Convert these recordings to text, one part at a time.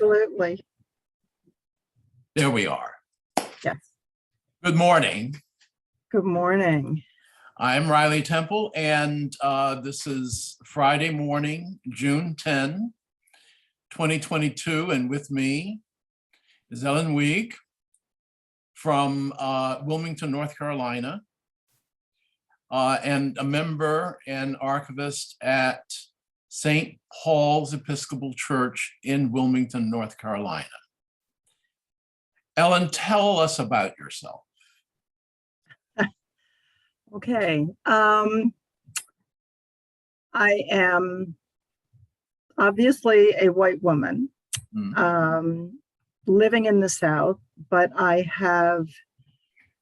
Absolutely. There we are. Yes. Good morning. Good morning. I'm Riley Temple, and this is Friday morning, June 10, 2022, and with me is Ellen Weig from Wilmington, North Carolina, and a member and archivist at St. Paul's Episcopal Church in Wilmington, North Carolina. Ellen, tell us about yourself. Okay. I am obviously a white woman living in the South, but I have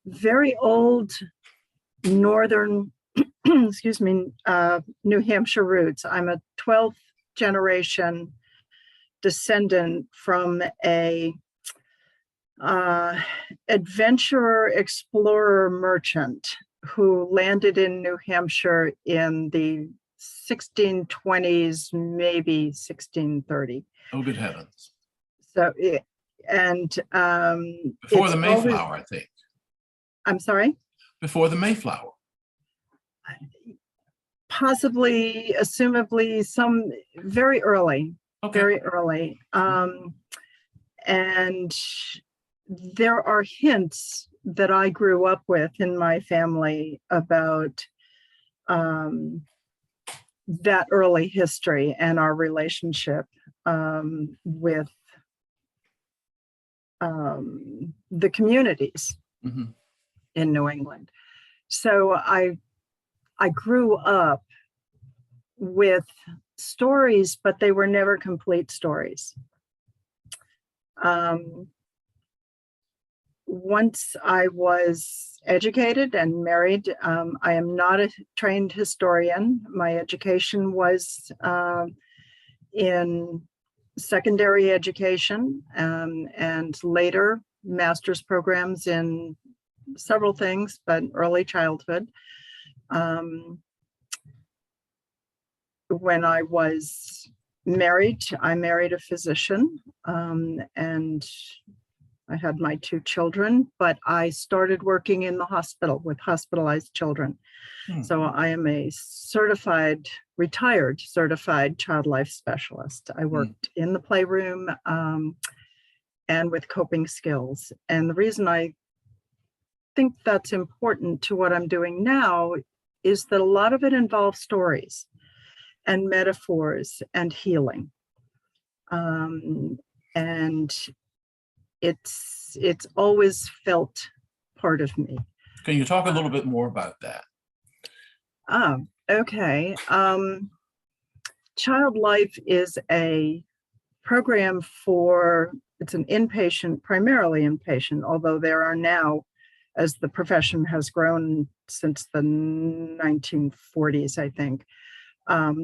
very old northern, excuse me, New Hampshire roots. I'm a 12th generation descendant from a adventurer, explorer, merchant who landed in New Hampshire in the 1620s, maybe 1630. Oh, good heavens. So, before the Mayflower, I think. I'm sorry? Before the Mayflower. Possibly, assumably, some very early, very early. And there are hints that I grew up with in my family about that early history and our relationship with the communities in New England. So I grew up with stories, but they were never complete stories. Once I was educated and married, I am not a trained historian. My education was in secondary education and later master's programs in several things, but early childhood. When I was married, I married a physician, and I had my 2 children, but I started working in the hospital with hospitalized children. So I am a retired certified child life specialist. I worked in the playroom and with coping skills. And the reason I think that's important to what I'm doing now is that a lot of it involves stories and metaphors and healing. And it's always felt part of me. Can you talk a little bit more about that? Okay. Child Life is a program it's an inpatient, primarily inpatient, although there are now, as the profession has grown since the 1940s, I think,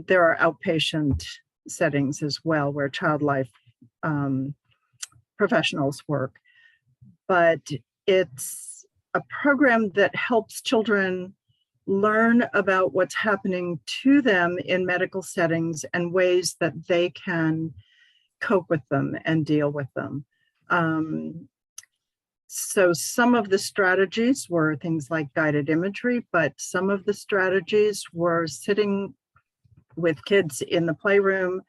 there are outpatient settings as well where Child Life professionals work. But it's a program that helps children learn about what's happening to them in medical settings and ways that they can cope with them and deal with them. So some of the strategies were things like guided imagery, but some of the strategies were sitting with kids in the playroom,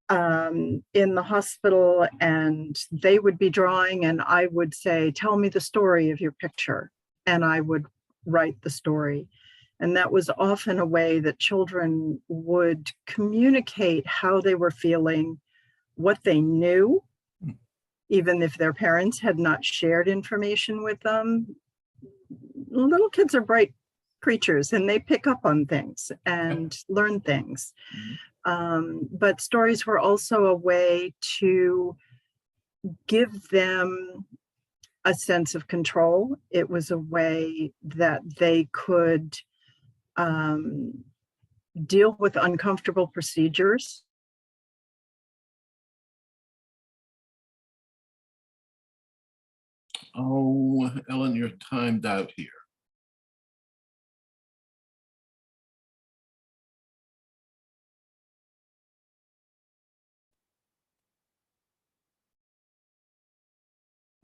in the hospital, and they would be drawing and I would say, tell me the story of your picture. And I would write the story. And that was often a way that children would communicate how they were feeling, what they knew, even if their parents had not shared information with them. Little kids are bright creatures and they pick up on things and learn things. But stories were also a way to give them a sense of control. It was a way that they could deal with uncomfortable procedures. Oh, Ellen, you're timed out here.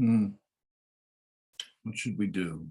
What should we do?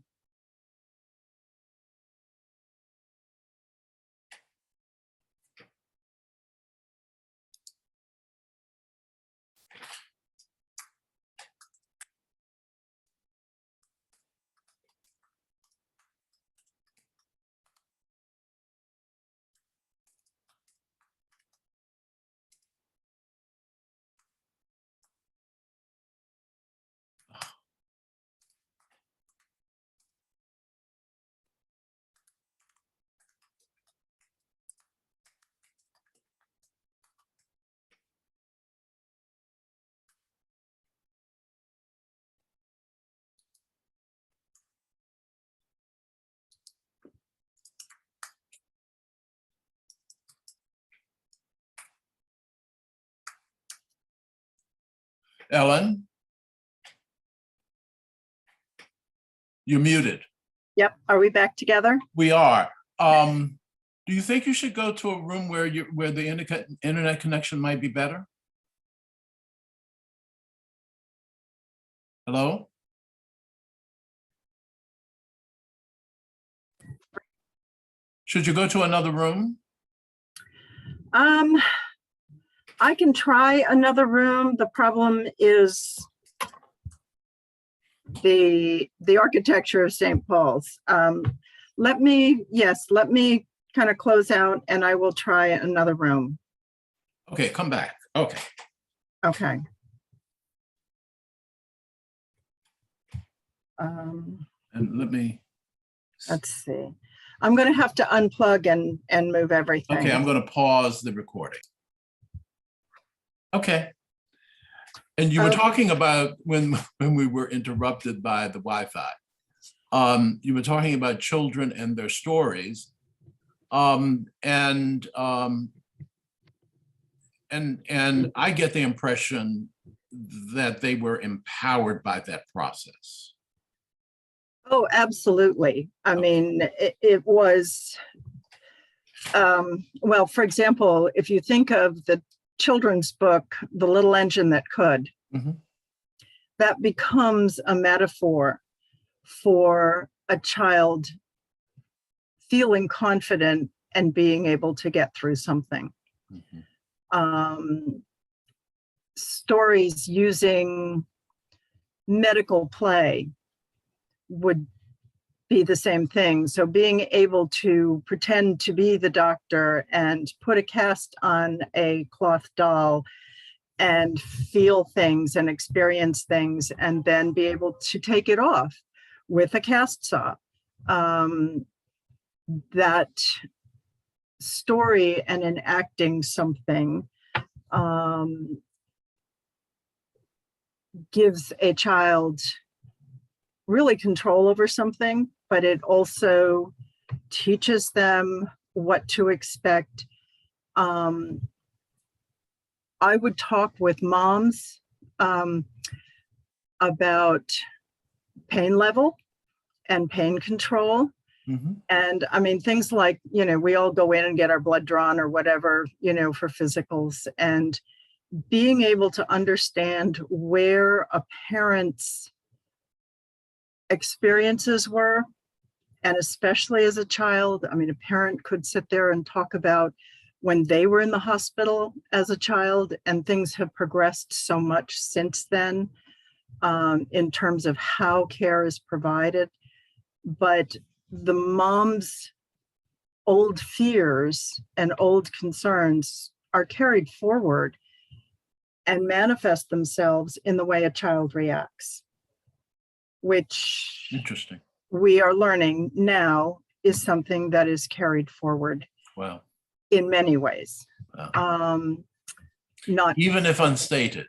Ellen? You're muted. Yep. Are we back together? We are. Do you think you should go to a room where the internet connection might be better? Hello? Should you go to another room? I can try another room. The problem is the architecture of St. Paul's. Let me kind of close out and I will try another room. Okay, come back. Okay. Okay. And Let's see. I'm going to have to unplug and move everything. Okay, I'm going to pause the recording. Okay. And you were talking about when we were interrupted by the Wi-Fi. You were talking about children and their stories. And I get the impression that they were empowered by that process. Oh, absolutely. I mean, it was, well, for example, if you think of the children's book, The Little Engine That Could, that becomes a metaphor for a child feeling confident and being able to get through something. Stories using medical play would be the same thing. So being able to pretend to be the doctor and put a cast on a cloth doll and feel things and experience things and then be able to take it off with a cast saw. That story and enacting something gives a child really control over something, but it also teaches them what to expect. I would talk with moms about pain level and pain control. And I mean, things like, you know, we all go in and get our blood drawn or whatever, you know, for physicals, and being able to understand where a parent's experiences were, and especially as a child. I mean, a parent could sit there and talk about when they were in the hospital as a child, and things have progressed so much since then in terms of how care is provided. But the mom's old fears and old concerns are carried forward and manifest themselves in the way a child reacts, which Interesting. we are learning now is something that is carried forward. Wow. In many ways. Wow. Not even if unstated.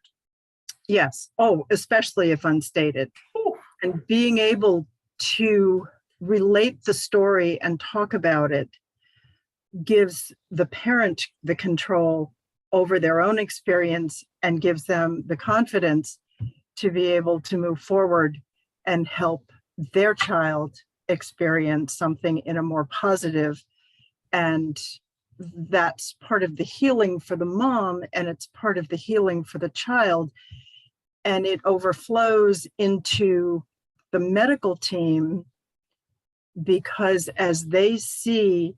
Yes. Oh, especially if unstated. Ooh. And being able to relate the story and talk about it gives the parent the control over their own experience and gives them the confidence to be able to move forward and help their child experience something in a more positive. And that's part of the healing for the mom, and it's part of the healing for the child. and it overflows into the medical team, because as they see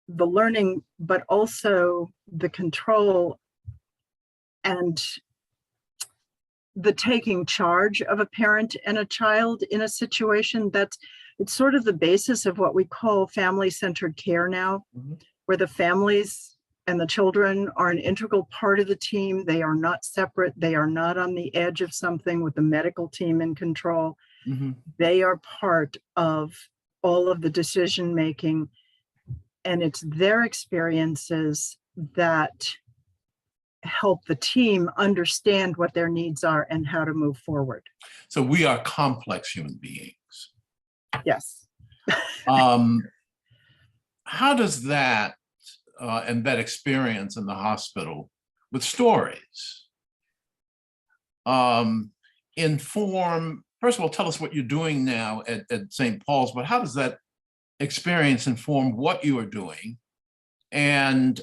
the learning, but also the control and the taking charge of a parent and a child in a situation, it's sort of the basis of what we call family-centered care now, where the families and the children are an integral part of the team. They are not separate. They are not on the edge of something with the medical team in control. They are part of all of the decision making, and it's their experiences that help the team understand what their needs are and how to move forward. So we are complex human beings. Yes. How does that and that experience in the hospital with stories inform, first of all, tell us what you're doing now at St. Paul's, but how does that experience inform what you are doing, and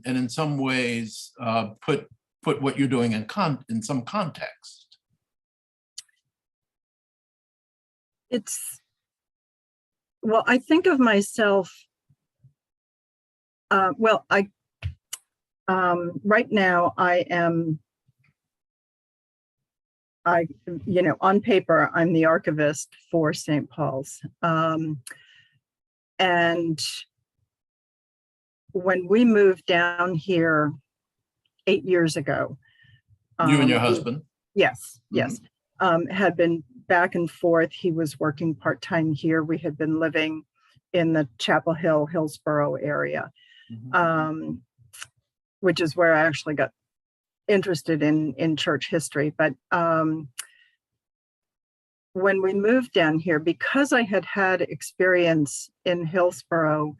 in some ways put what you're doing in some context? Well, I think of myself, right now on paper, I'm the archivist for St. Paul's. And when we moved down here 8 years ago. You and your husband? Yes, yes. Had been back and forth. He was working part-time here. We had been living in the Chapel Hill, Hillsborough area, which is where I actually got interested in church history. But when we moved down here, because I had had experience in Hillsborough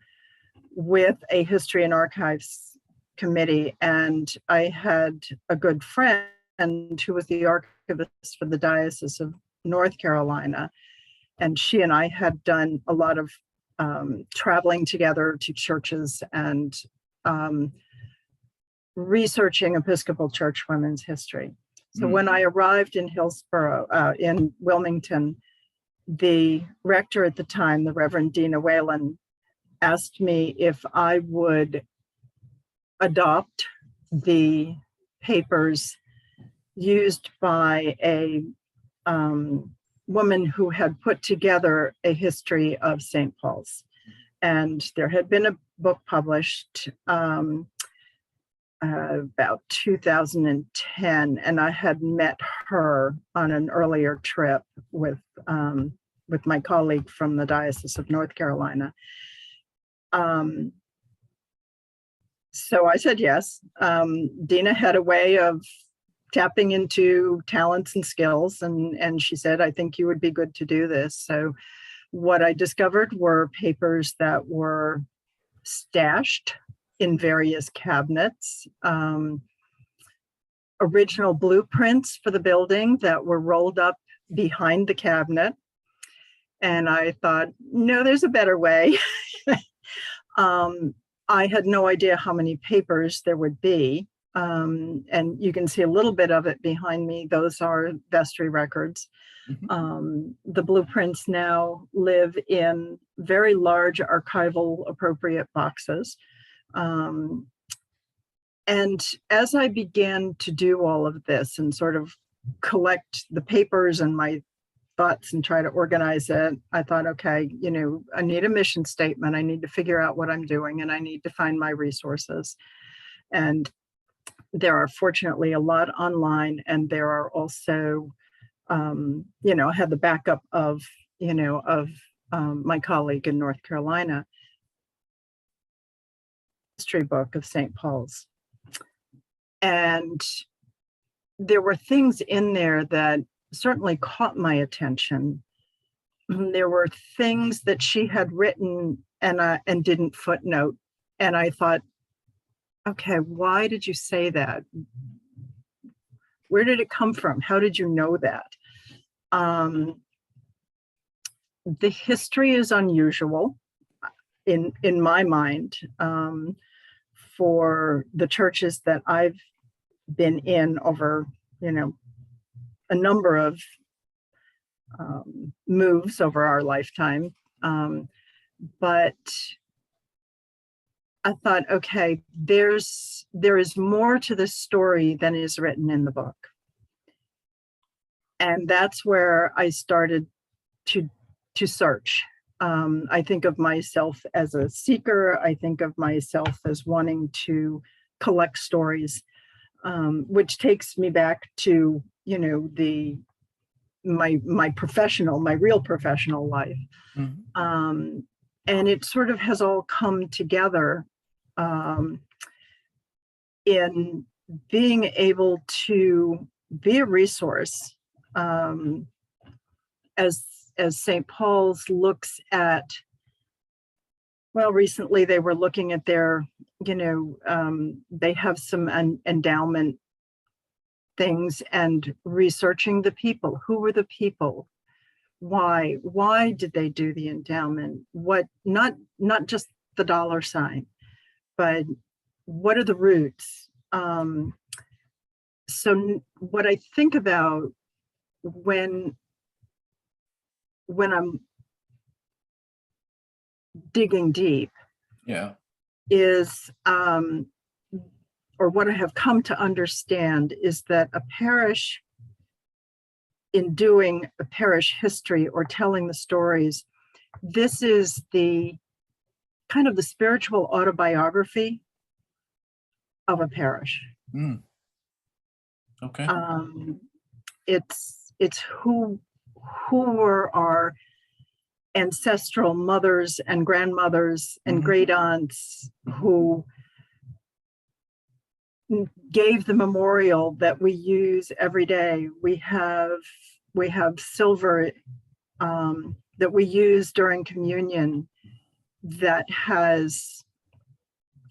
with a history and archives committee, and I had a good friend who was the archivist for the Diocese of North Carolina, and she and I had done a lot of traveling together to churches and researching Episcopal Church women's history. So when I arrived in Hillsborough, in Wilmington, the rector at the time, the Reverend Dina Whalen, asked me if I would adopt the papers used by a woman who had put together a history of St. Paul's. And there had been a book published about 2010, and I had met her on an earlier trip with my colleague from the Diocese of North Carolina. So I said yes. Dina had a way of tapping into talents and skills, and she said, I think you would be good to do this. So what I discovered were papers that were stashed in various cabinets, original blueprints for the building that were rolled up behind the cabinet. And I thought, no, there's a better way. I had no idea how many papers there would be. And you can see a little bit of it behind me. Those are vestry records. The blueprints now live in very large archival appropriate boxes. And as I began to do all of this and sort of collect the papers and my thoughts and try to organize it, I thought, okay, I need a mission statement. I need to figure out what I'm doing, and I need to find my resources. And there are fortunately a lot online, and there are also, I had the backup of my colleague in North Carolina, history book of St. Paul's. And there were things in there that certainly caught my attention. There were things that she had written and didn't footnote. And I thought, okay, why did you say that? Where did it come from? How did you know that? The history is unusual in my mind for the churches that I've been in over a number of moves over our lifetime. But I thought, okay, there is more to this story than is written in the book. And that's where I started to search. I think of myself as a seeker. I think of myself as wanting to collect stories, which takes me back to, my real professional life. Mhm. And it sort of has all come together in being able to be a resource, as St. Paul's looks at, well, recently they were looking at their, they have some endowment things and researching the people. Who were the people? Why did they do the endowment? What, not just the dollar sign, but what are the roots? So what I think about when I'm digging deep, Yeah. is, or what I have come to understand, is that a parish, in doing a parish history or telling the stories, this is the kind of the spiritual autobiography of a parish. Mm. Okay. It's who were our ancestral mothers and grandmothers and Mhm. great aunts who gave the memorial that we use every day. We have silver that we use during communion that has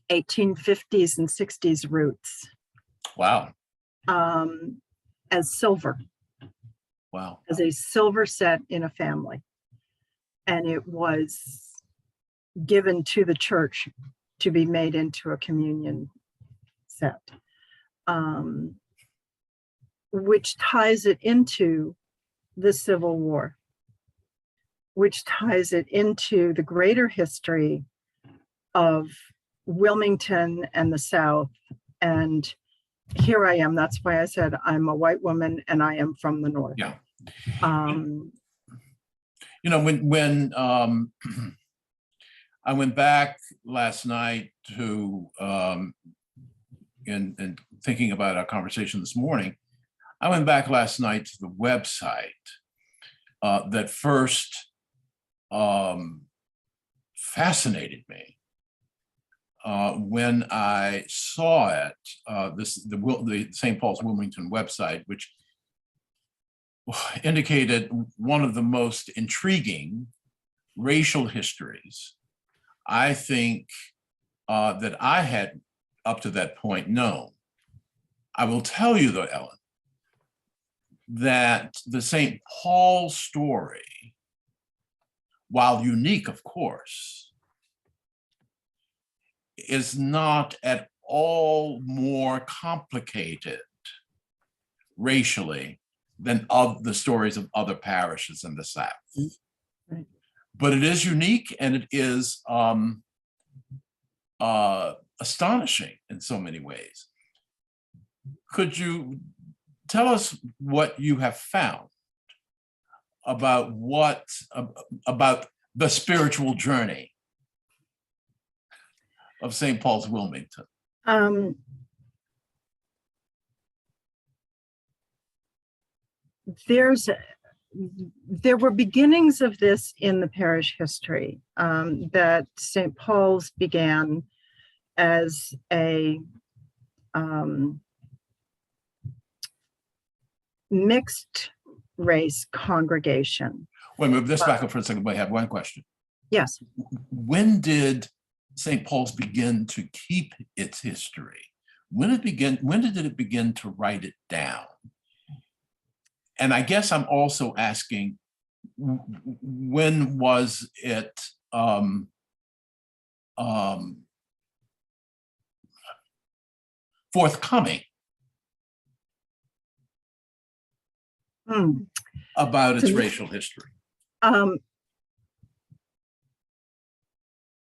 1850s and 60s roots, Wow. as silver, Wow. as a silver set in a family. And it was given to the church to be made into a communion set, which ties it into the Civil War, which ties it into the greater history of Wilmington and the South. And here I am. That's why I said I'm a white woman and I am from the North. Yeah. When I went back last night to and thinking about our conversation this morning, I went back last night to the website that first fascinated me when I saw it. The St. Paul's Wilmington website, which indicated one of the most intriguing racial histories I think that I had up to that point known. I will tell you though, Ellen, that the St. Paul story, while unique, of course, is not at all more complicated racially than of the stories of other parishes in the South. Right. But it is unique, and it is astonishing in so many ways. Could you tell us what you have found about about the spiritual journey of St. Paul's Wilmington? There were beginnings of this in the parish history, that St. Paul's began as a mixed race congregation. Wait a minute, let's back up for a second. I have one question. Yes. When did St. Paul's begin to keep its history? When did it begin to write it down? And I guess I'm also asking, when was it forthcoming Hmm. about its To me- racial history? Um,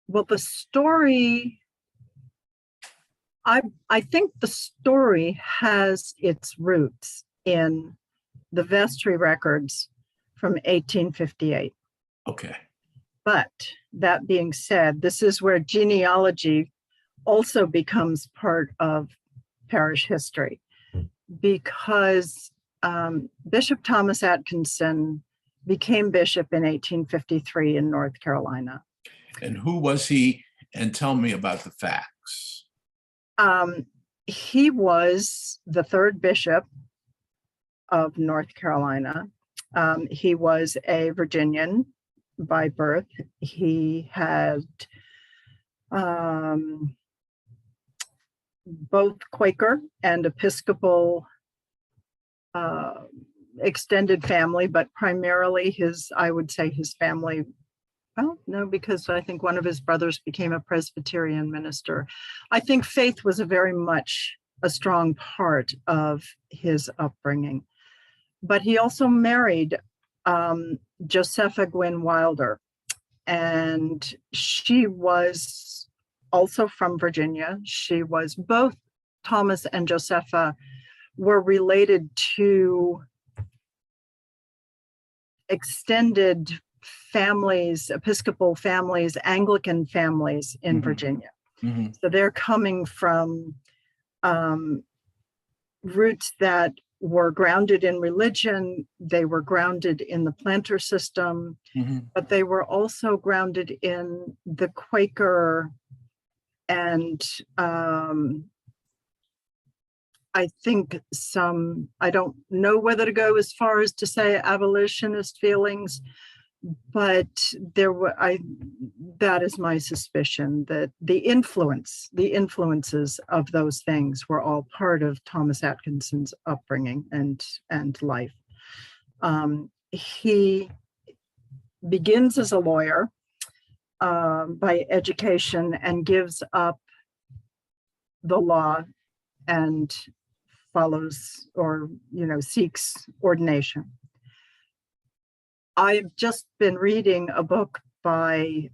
well, the story, I think the story has its roots in the vestry records from 1858. Okay. But that being said, this is where genealogy also becomes part of parish history, because Bishop Thomas Atkinson became bishop in 1853 in North Carolina. And who was he? And tell me about the facts. He was the third bishop of North Carolina. He was a Virginian by birth. He had both Quaker and Episcopal extended family, but primarily I would say his family, well, no, because I think one of his brothers became a Presbyterian minister. I think faith was very much a strong part of his upbringing. But he also married Josepha Gwynne Wilder, and she was also from Virginia. She was both Thomas and Josepha were related to extended families, Episcopal families, Anglican families in Virginia. So they're coming from roots that were grounded in religion. They were grounded in the planter system, but they were also grounded in the Quaker and I think I don't know whether to go as far as to say abolitionist feelings, but that is my suspicion, that the influences of those things were all part of Thomas Atkinson's upbringing and life. He begins as a lawyer by education and gives up the law and follows or seeks ordination. I've just been reading a book by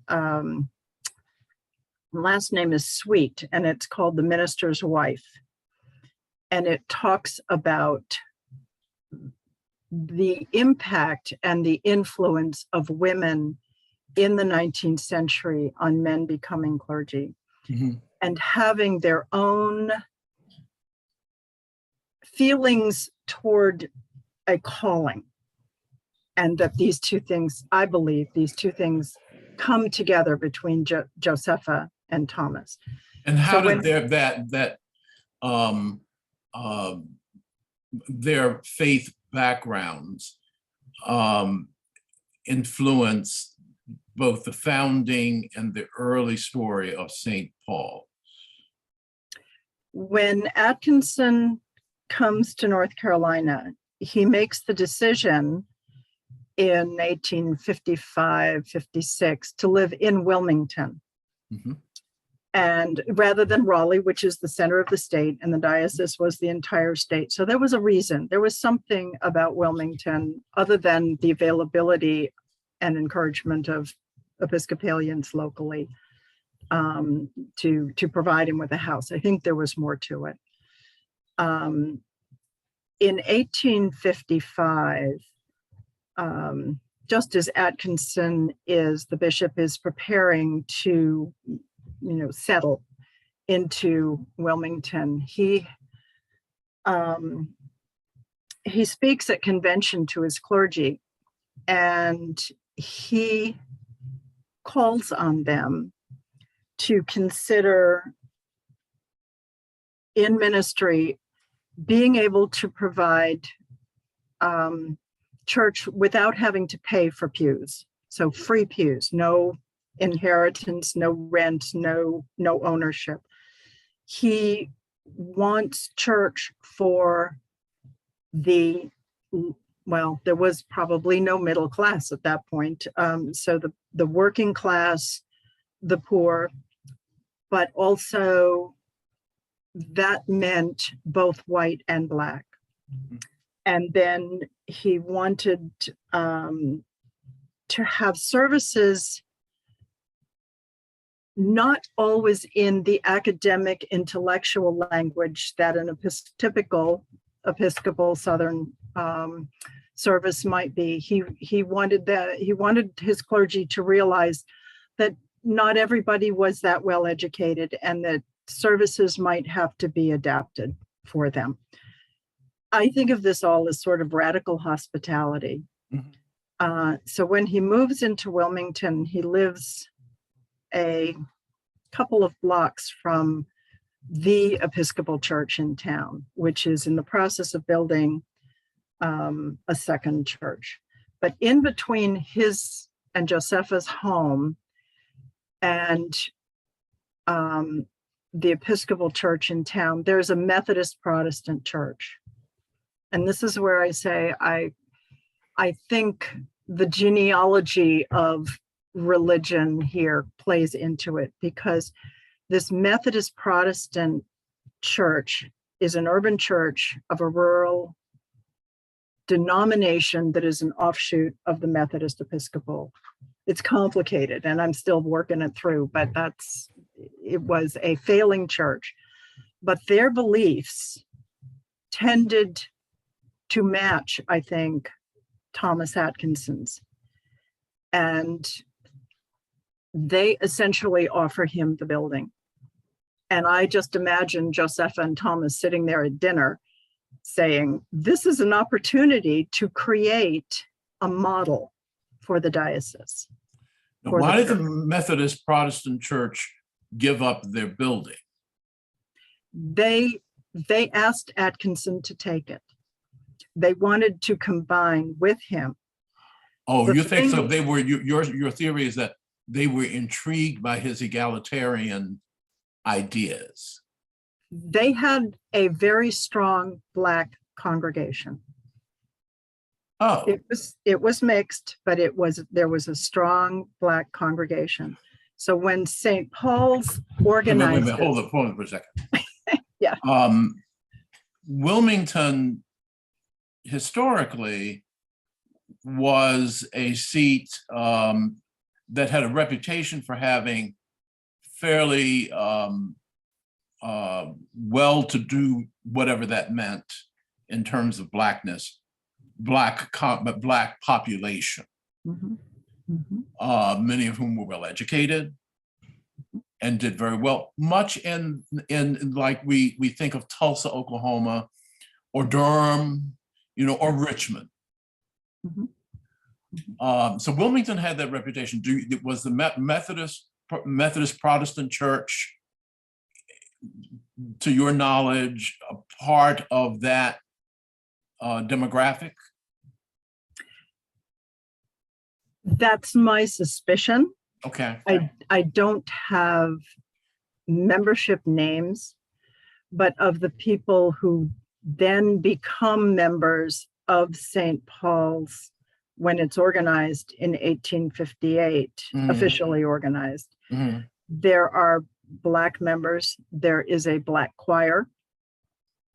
last name is Sweet, and it's called The Minister's Wife, and it talks about the impact and the influence of women in the 19th century on men becoming clergy and having their own feelings toward a calling, and that these two things, I believe, come together between Josepha and Thomas. And how did their faith backgrounds influence both the founding and the early story of St. Paul? When Atkinson comes to North Carolina, he makes the decision in 1855-56 to live in Wilmington, and rather than Raleigh, which is the center of the state, and the diocese was the entire state. So there was a reason. There was something about Wilmington other than the availability and encouragement of Episcopalians locally to provide him with a house. I think there was more to it. In 1855, just as Atkinson the bishop is preparing to, settle into Wilmington, he speaks at convention to his clergy, and he calls on them to consider in ministry being able to provide church without having to pay for pews. So free pews, no inheritance, no rent, no ownership. He wants church for there was probably no middle class at that point. So the working class, the poor, but also that meant both white and black. And then he wanted to have services not always in the academic intellectual language that an typical Episcopal Southern service might be. He wanted his clergy to realize that not everybody was that well educated and that services might have to be adapted for them. I think of this all as sort of radical hospitality. Mhm. So when he moves into Wilmington, he lives a couple of blocks from the Episcopal Church in town, which is in the process of building a second church. But in between his and Josepha's home and the Episcopal Church in town, there's a Methodist Protestant church. And this is where I say I think the genealogy of religion here plays into it, because this Methodist Protestant church is an urban church of a rural denomination that is an offshoot of the Methodist Episcopal. It's complicated and I'm still working it through, but it was a failing church. But their beliefs tended to match, I think, Thomas Atkinson's. And they essentially offer him the building. And I just imagine Josepha and Thomas sitting there at dinner saying, this is an opportunity to create a model for the diocese. Now, why did the Methodist Protestant Church give up their building? They asked Atkinson to take it. They wanted to combine with him. Oh, you think so? They were, your theory is that they were intrigued by his egalitarian ideas. They had a very strong Black congregation. Oh, it was mixed, but there was a strong Black congregation. So when St. Paul's organized, wait, hold on for a second. Yeah. Wilmington historically was a seat that had a reputation for having fairly well-to-do, whatever that meant in terms of Blackness, Black population, mm-hmm. Mm-hmm. Many of whom were well-educated and did very well, much in like we think of Tulsa, Oklahoma, or Durham, or Richmond. Mm-hmm. So Wilmington had that reputation. Was the Methodist Protestant Church, to your knowledge, a part of that demographic? That's my suspicion. Okay. I don't have membership names, but of the people who then become members of St. Paul's when it's organized in 1858, officially organized. Mm-hmm. There are Black members. There is a Black choir.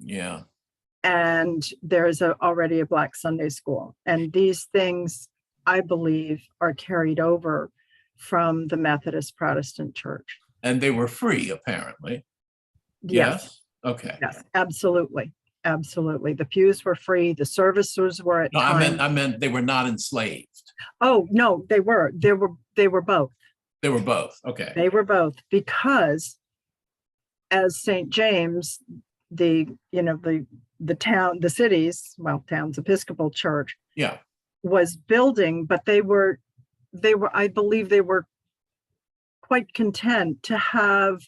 Yeah. And there's already a Black Sunday school. And these things, I believe, are carried over from the Methodist Protestant Church. And they were free, apparently. Yes. Okay. Yes, absolutely. Absolutely. The pews were free. The services were at times. I meant they were not enslaved. Oh, no, they were. They were both. They were both. Okay. They were both, because as St. James, the city's Episcopal Church, yeah, was building, but they were, I believe they were quite content to have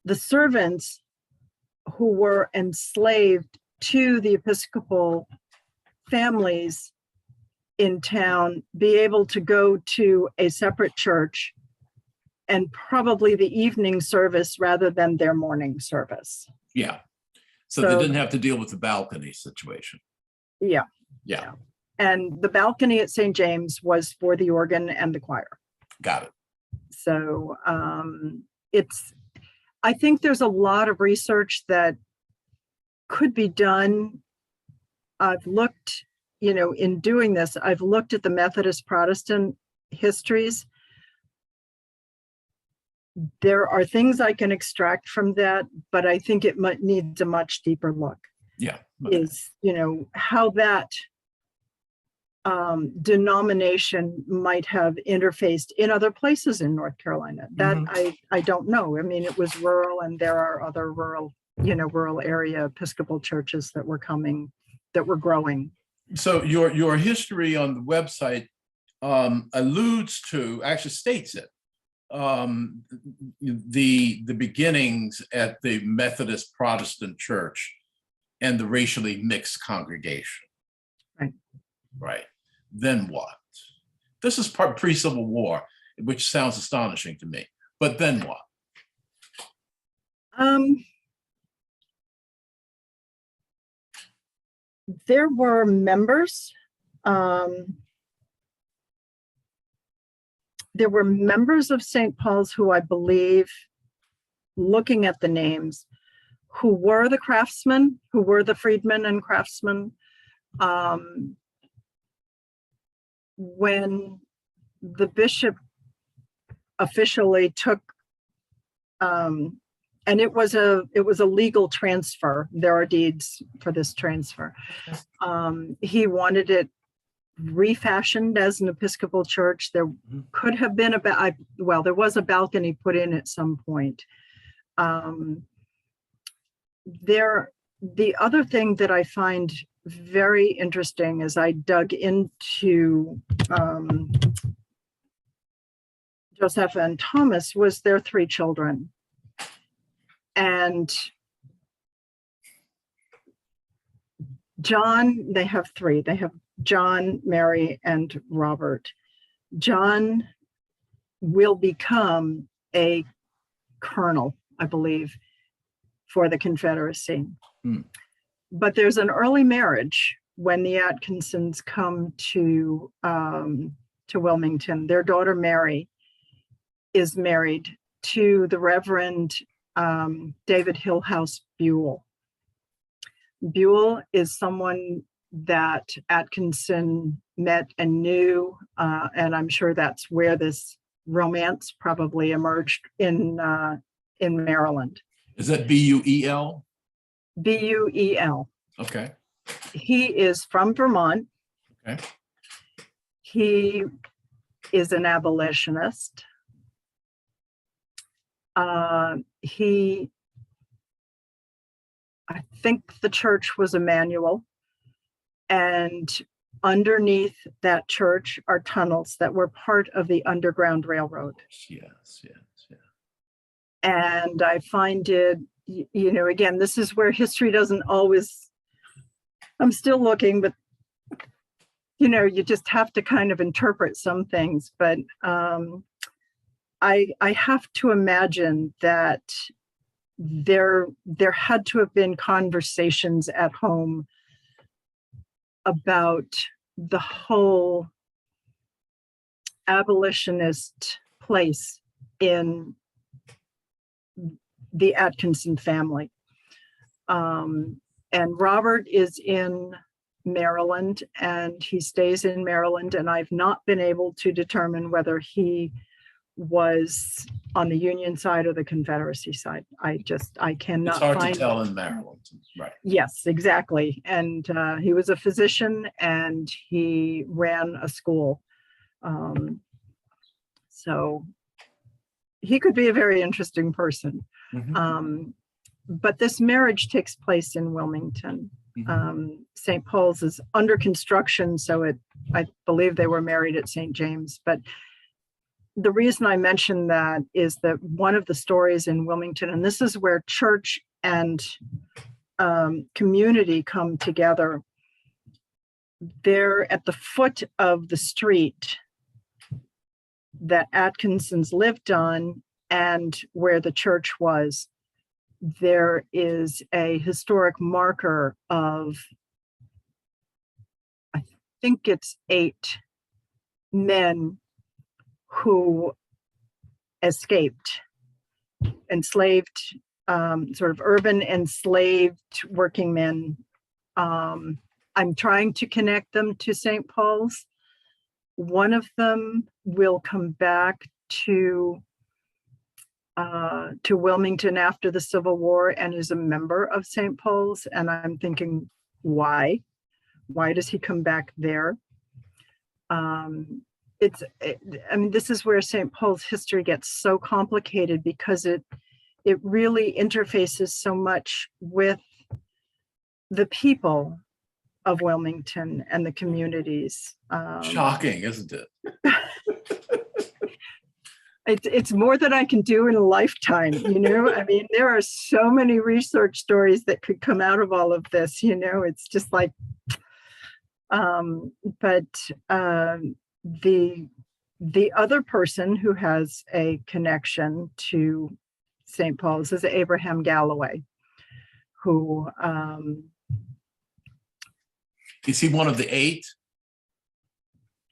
the servants who were enslaved to the Episcopal families in town be able to go to a separate church and probably the evening service rather than their morning service. Yeah. So they didn't have to deal with the balcony situation. Yeah. Yeah. And the balcony at St. James was for the organ and the choir. Got it. So I think there's a lot of research that could be done I've looked, in doing this, I've looked at the Methodist Protestant histories. There are things I can extract from that, but I think it needs a much deeper look. Yeah. Okay. Is, how that denomination might have interfaced in other places in North Carolina. That I don't know. I mean, it was rural, and there are other rural area Episcopal churches that were growing. So your history on the website alludes to, actually states it, the beginnings at the Methodist Protestant Church and the racially mixed congregation. Right. Then what? This is pre-Civil War, which sounds astonishing to me. But then what? There were members. There were members of St. Paul's who I believe, looking at the names, who were the craftsmen, who were the freedmen and craftsmen. When the bishop officially took, and it was a legal transfer. There are deeds for this transfer. He wanted it refashioned as an Episcopal church. There could have been there was a balcony put in at some point. The other thing that I find very interesting as I dug into Joseph and Thomas was their 3 children. And John, they have 3. They have John, Mary, and Robert. John will become a colonel, I believe, for the Confederacy. But there's an early marriage when the Atkinsons come to Wilmington. Their daughter Mary is married to the Reverend David Hillhouse Buell. Buell is someone that Atkinson met and knew, and I'm sure that's where this romance probably emerged in Maryland. Is that Buel? Buel. Okay. He is from Vermont. Okay. He is an abolitionist. I think the church was Emmanuel, and underneath that church are tunnels that were part of the Underground Railroad. Yes. And I find it, again, this is where history doesn't always, I'm still looking, but, you just have to kind of interpret some things. But I have to imagine that there had to have been conversations at home about the whole abolitionist place in the Atkinson family. And Robert is in Maryland, and he stays in Maryland, and I've not been able to determine whether he was on the Union side or the Confederacy side. I cannot It's hard find to tell in Maryland, right? Yes, exactly. And he was a physician, and he ran a school. So he could be a very interesting person. But this marriage takes place in Wilmington. St. Paul's is under construction, so I believe they were married at St. James. But the reason I mention that is that one of the stories in Wilmington, and this is where church and community come together, they're at the foot of the street that Atkinsons lived on and where the church was. There is a historic marker of, I think it's 8 men who escaped, enslaved, sort of urban enslaved working men I'm trying to connect them to St. Paul's. One of them will come back to Wilmington after the Civil War and is a member of St. Paul's. And I'm thinking, why? Why does he come back there? I mean, this is where St. Paul's history gets so complicated because it really interfaces so much with the people of Wilmington and the communities. Shocking, isn't it? It's more than I can do in a lifetime, you know? I mean, there are so many research stories that could come out of all of this, you know? It's just like, the other person who has a connection to St. Paul's is Abraham Galloway, who is he one of the 8?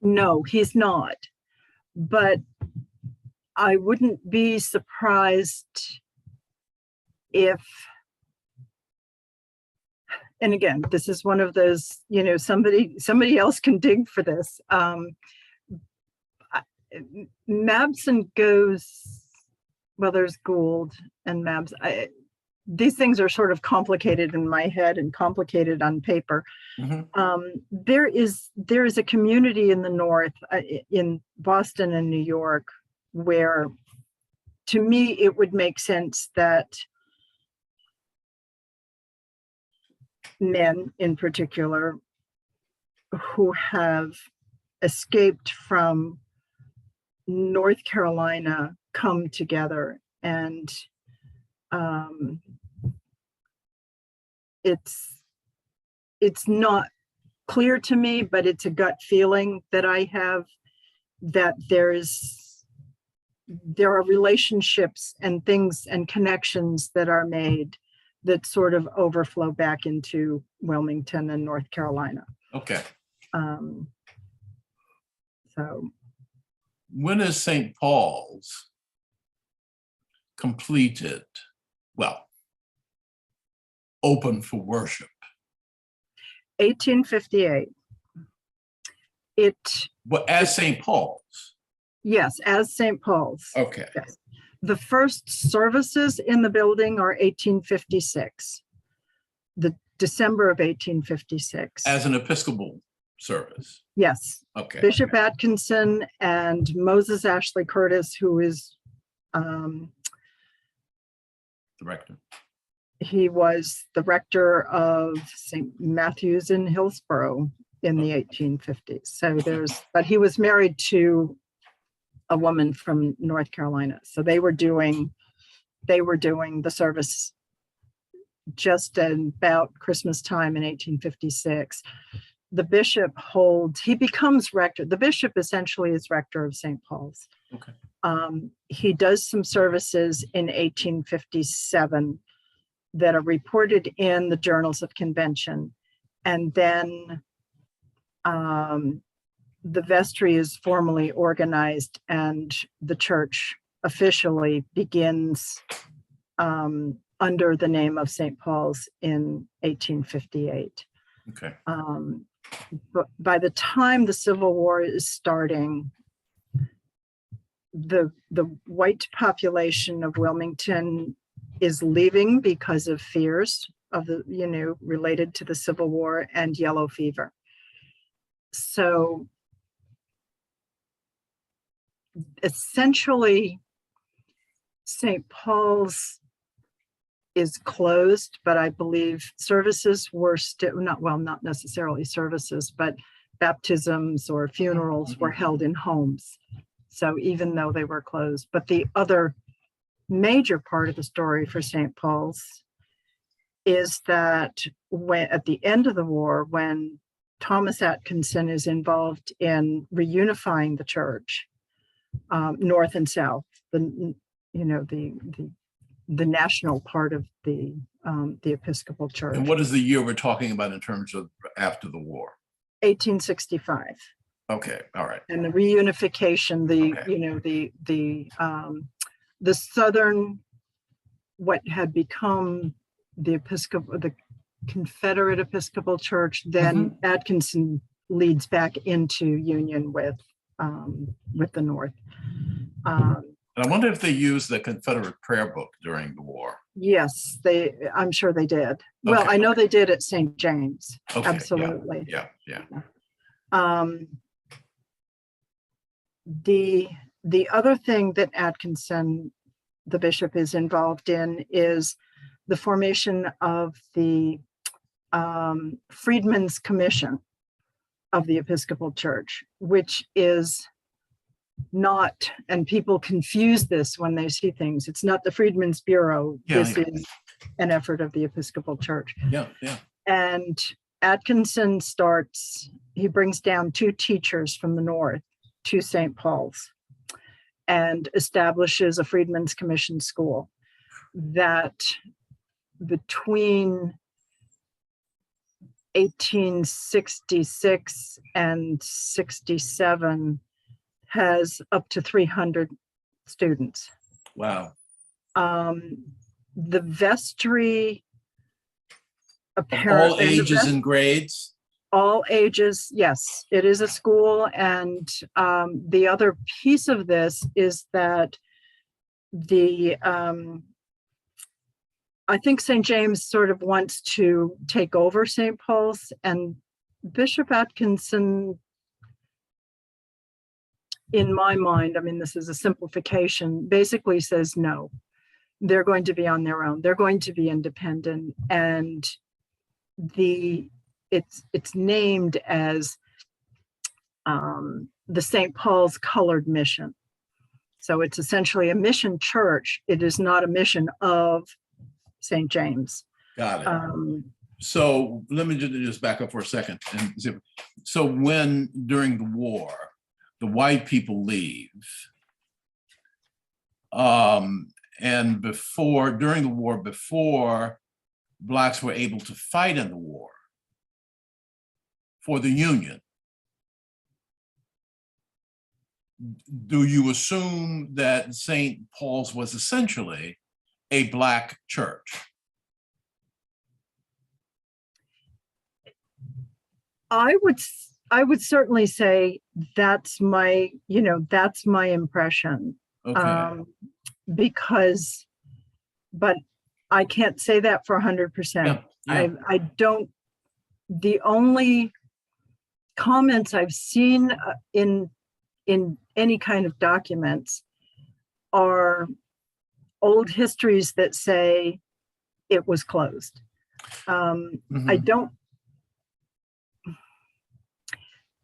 No, he's not. But I wouldn't be surprised if, and again, this is one of those, you know, somebody else can dig for this. Mabson goes, well, there's Gould and Mabs. These things are sort of complicated in my head and complicated on paper. Mm-hmm. There is a community in the North, in Boston and New York, where to me it would make sense that men in particular who have escaped from North Carolina come together, and it's not clear to me, but it's a gut feeling that I have that there are relationships and things and connections that are made that sort of overflow back into Wilmington and North Carolina. Okay. So when is St. Paul's completed? Well, open for worship? 1858. Well, as St. Paul's? Yes, as St. Paul's. Okay. Yes. The first services in the building are 1856, the December of 1856. As an Episcopal service? Yes. Okay. Bishop Atkinson and Moses Ashley Curtis, who is The rector. he was the rector of St. Matthew's in Hillsborough in the 1850s. So but he was married to a woman from North Carolina. So they were doing the service just about Christmas time in 1856. The bishop he becomes rector. The bishop essentially is rector of St. Paul's. Okay. He does some services in 1857 that are reported in the Journals of Convention. And then the vestry is formally organized and the church officially begins under the name of St. Paul's in 1858. Okay. But by the time the Civil War is starting, the white population of Wilmington is leaving because of fears of related to the Civil War and yellow fever. So essentially, St. Paul's is closed, but I believe services were still not necessarily services, but baptisms or funerals were held in homes. So even though they were closed, but the other major part of the story for St. Paul's is that at the end of the war, when Thomas Atkinson is involved in reunifying the church, North and South, the national part of the Episcopal Church. And what is the year we're talking about in terms of after the war? 1865. Okay, all right. And the reunification, the southern, what had become the Confederate Episcopal Church, then Atkinson leads back into union with the North. And I wonder if they used the Confederate prayer book during the war. Yes, I'm sure they did. Well, Okay. I know they did at St. James. Okay, yeah, Absolutely. Yeah, yeah. The other thing that Atkinson, the bishop, is involved in is the formation of the Freedmen's Commission of the Episcopal Church, which is not, and people confuse this when they see things, it's not the Freedmen's Bureau. This is an effort of the Episcopal Church. Yeah, yeah. And Atkinson he brings down 2 teachers from the North to St. Paul's and establishes a Freedmen's Commission school that between 1866 and 67 has up to 300 students. Wow. The vestry, All ages and grades? All ages, yes. It is a school, and the other piece of this is that I think St. James sort of wants to take over St. Paul's, and Bishop Atkinson, in my mind, I mean, this is a simplification, basically says no. They're going to be on their own. They're going to be independent, and it's named as the St. Paul's Colored Mission. So it's essentially a mission church. It is not a mission of St. James. Got it. So let me just back up for a second. So when during the war, the white people leave, and during the war, before Blacks were able to fight in the war for the Union, do you assume that St. Paul's was essentially a Black church? I would certainly say that's my impression. Okay. But I can't say that for 100%. Yeah. I don't, the only comments I've seen in any kind of documents are old histories that say it was closed. I don't,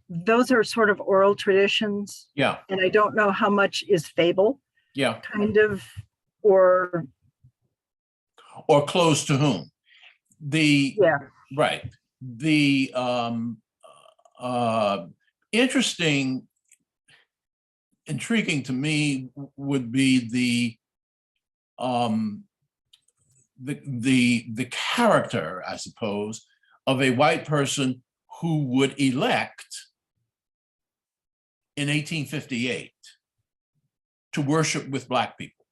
those are sort of oral traditions. Yeah. And I don't know how much is fable. Yeah. Kind of, or close to whom? Right. The intriguing to me would be the character, I suppose, of a white person who would elect in 1858 to worship with Black people.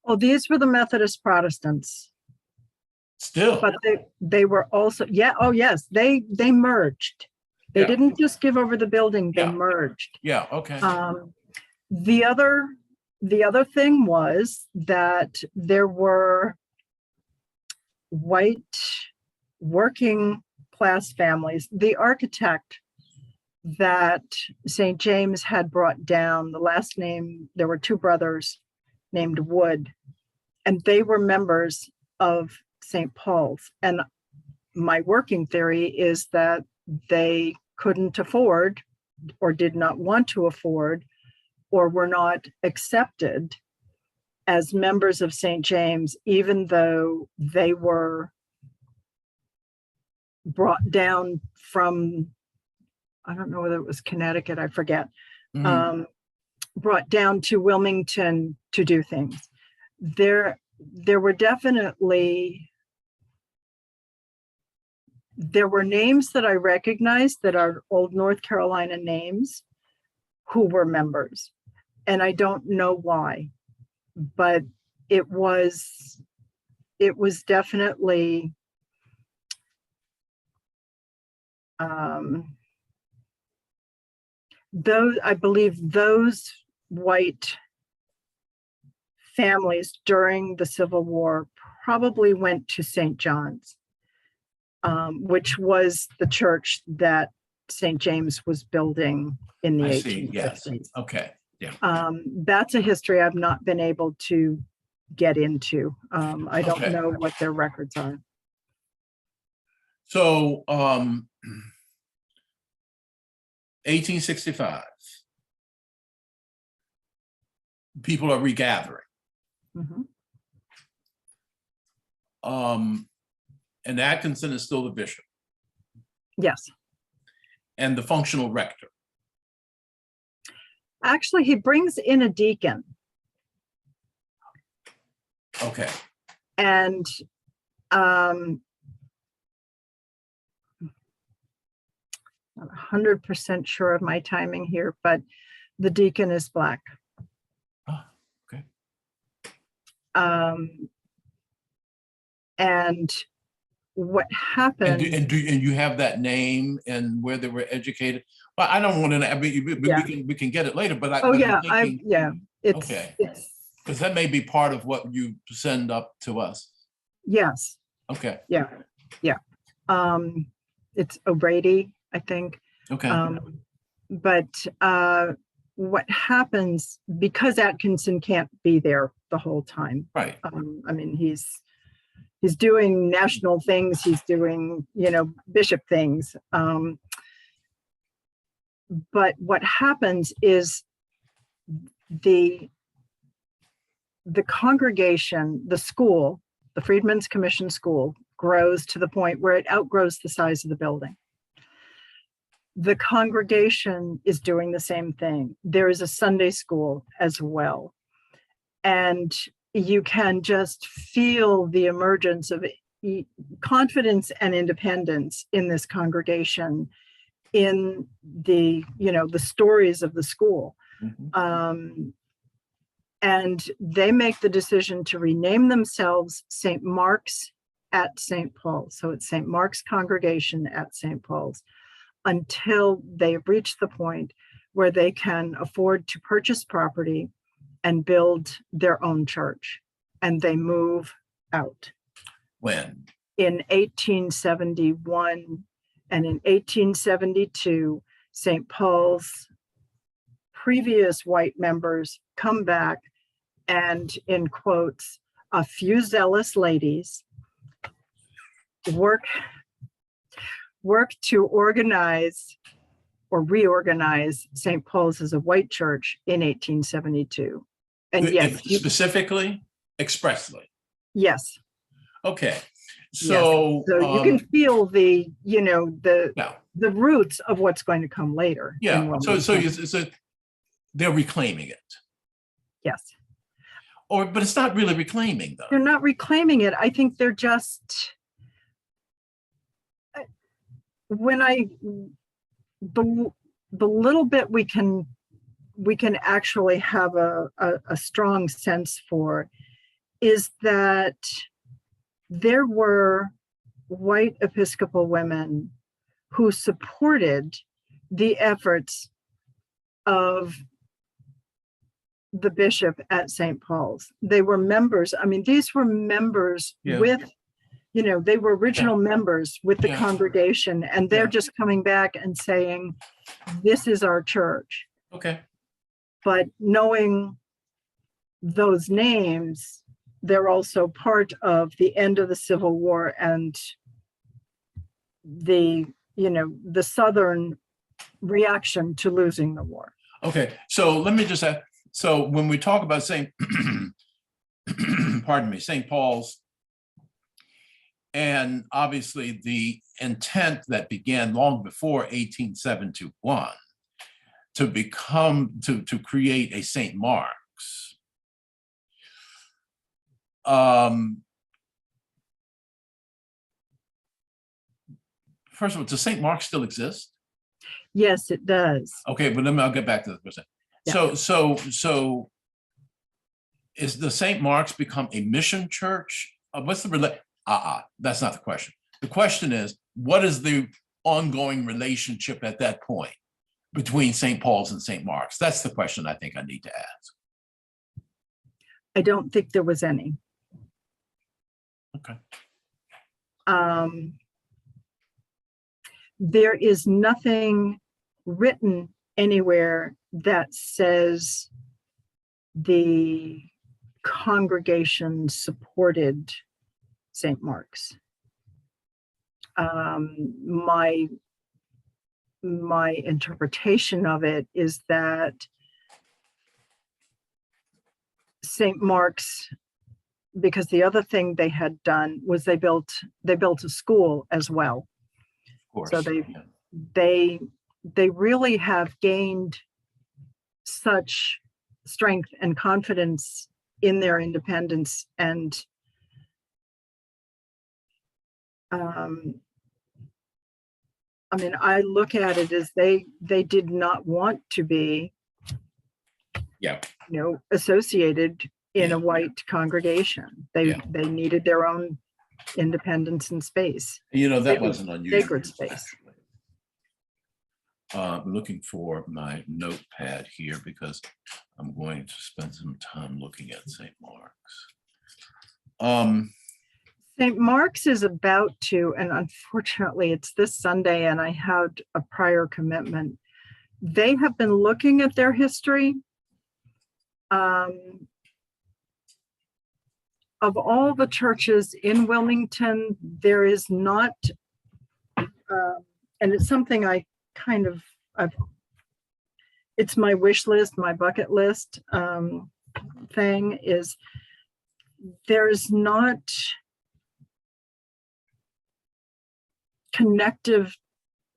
Oh, these were the Methodist Protestants. Still. But they were also, yes, they merged. They didn't just give over the building, they merged. Yeah, okay. The other thing was that there were white working class families. The architect that St. James had brought down, the last name, there were 2 brothers named Wood, and they were members of St. Paul's. And my working theory is that they couldn't afford or did not want to afford or were not accepted as members of St. James, even though they were brought down from, I don't know whether it was Connecticut, I forget, brought down to Wilmington to do things. There were definitely, there were names that I recognized that are old North Carolina names who were members. And I don't know why, but it was definitely I believe those white families during the Civil War probably went to St. John's, which was the church that St. James was building in the I see, 1850s. yes, okay, yeah. That's a history I've not been able to get into. I don't Okay. know what their records are. So 1865, people are regathering. Mhm. And Atkinson is still the bishop Yes. and the functional rector. Actually, he brings in a deacon, Okay, and not 100% sure of my timing here, but the deacon is Black. okay. And what happened? And you have that name and where they were educated? Well, I don't want to, I mean, Yeah. we can get it later, but Oh but yeah, I'm thinking, it's Okay. it's because that may be part of what you send up to us. yes, Okay, yeah. It's O'Brady, I think. okay, But what happens, because Atkinson can't be there the whole time. right. I mean, he's doing national things, he's doing, bishop things. But what happens is the congregation, the school, the Freedmen's Commission School, grows to the point where it outgrows the size of the building. The congregation is doing the same thing. There is a Sunday school as well. And you can just feel the emergence of confidence and independence in this congregation, in the stories of the school. Mhm. And they make the decision to rename themselves St. Mark's at St. Paul's. So it's St. Mark's Congregation at St. Paul's, until they reach the point where they can afford to purchase property and build their own church. And they move out. When? In 1871 and in 1872, St. Paul's previous white members come back, and in quotes, a few zealous ladies work to organize or reorganize St. Paul's as a white church in 1872. And yes, Specifically, expressly. yes. Okay, Yes. so So you can feel the yeah, the roots of what's going to come later. yeah. in So they're reclaiming it, yes, but it's not really reclaiming though. they're not reclaiming it. I think they're just, the little bit we can actually have a strong sense for is that there were white Episcopal women who supported the efforts of the bishop at St. Paul's. They were members. I mean, these were members with, they were original members with the congregation, and they're just coming back and saying, this is our church. Okay. But knowing those names, they're also part of the end of the Civil War and the Southern reaction to losing the war. Okay, so let me just add, so when we talk about St. Paul's, and obviously the intent that began long before 1871 to create a St. Mark's. First of all, does St. Mark's still exist? Yes, it does. Okay, but I'll get back to this for a second. Yeah. So is the St. Mark's become a mission church? What's the that's not the question. The question is, what is the ongoing relationship at that point between St. Paul's and St. Mark's? That's the question I think I need to ask. I don't think there was any. Okay. There is nothing written anywhere that says the congregation supported St. Mark's. My interpretation of it is that St. Mark's, because the other thing they had done was they built a school as well. Of course. So they really have gained such strength and confidence in their independence, and I mean, I look at it as they did not want to be, associated in a white congregation. They needed their own independence and space. That wasn't unusual. Sacred space. Actually. I'm looking for my notepad here because I'm going to spend some time looking at St. Mark's. St. Mark's is about to, and unfortunately it's this Sunday and I had a prior commitment. They have been looking at their history. Of all the churches in Wilmington, there is not, and it's something it's my wish list, my bucket list thing is, there's not connective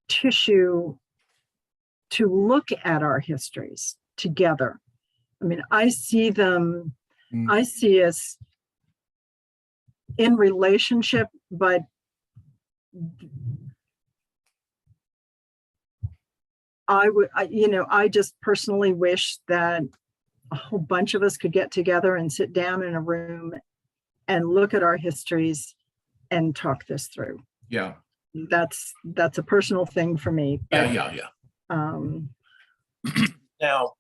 tissue to look at our histories together. I mean, I see us in relationship, but I just personally wish that a whole bunch of us could get together and sit down in a room and look at our histories and talk this through. Yeah. That's a personal thing for me. But, now,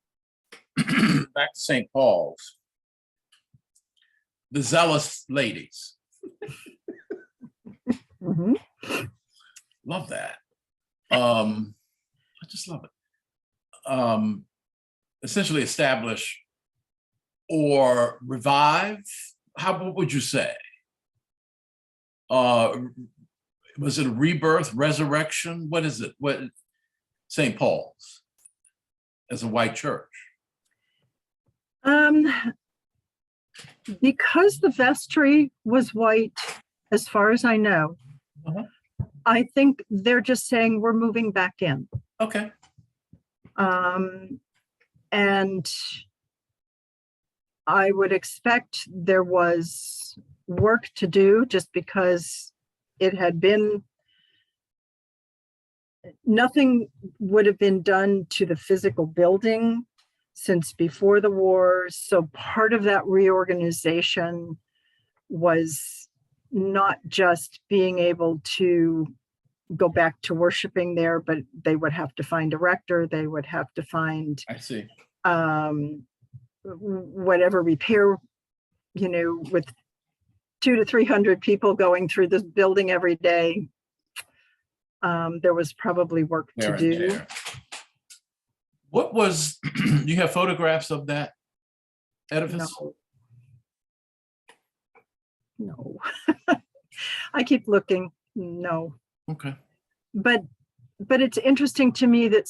back to St. Paul's. The zealous ladies. Mm-hmm. Love that. I just love it. Essentially establish or revive. What would you say? Was it a rebirth, resurrection? What is it? What St. Paul's as a white church? Because the vestry was white, as far as I know, I think they're just saying we're moving back in. Okay. And I would expect there was work to do, just because it had been, nothing would have been done to the physical building since before the war. So part of that reorganization was not just being able to go back to worshiping there, but they would have to find a rector. They would have to find, I see, whatever repair, with 200 to 300 people going through this building every day. There was probably work to do. There. What was, do you have photographs of that edifice? No. I keep looking. No. Okay. But it's interesting to me that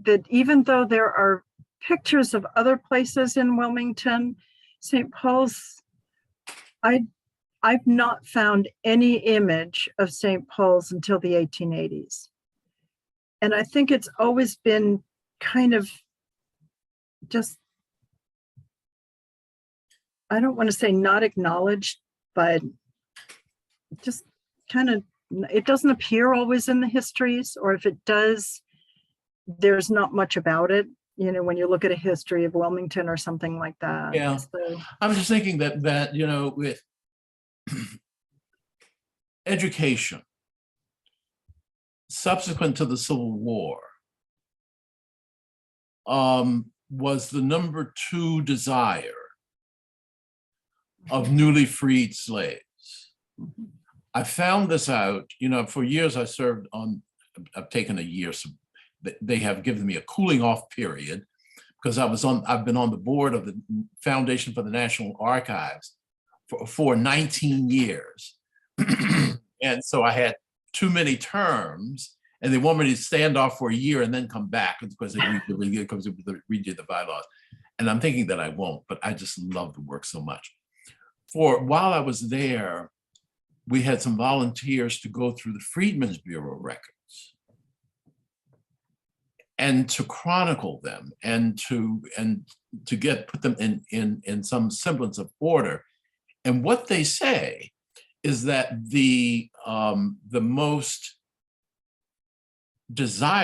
that even though there are pictures of other places in Wilmington, St. Paul's, I've not found any image of St. Paul's until the 1880s. And I think it's always been kind of just, I don't want to say not acknowledged, but just kind of, it doesn't appear always in the histories, or if it does, there's not much about it, when you look at a history of Wilmington or something like that. Yeah. So, I'm just thinking that with education, subsequent to the Civil War, was the number 2 desire of newly freed slaves. I found this out, for years I served on, I've taken a year, so they have given me a cooling off period because I've been on the board of the Foundation for the National Archives for 19 years. And so I had too many terms, and they want me to stand off for a year and then come back because they redo the bylaws. And I'm thinking that I won't, but I just love the work so much. While I was there, we had some volunteers to go through the Freedmen's Bureau records and to chronicle them and to put them in some semblance of order. And what they say is that the most desirable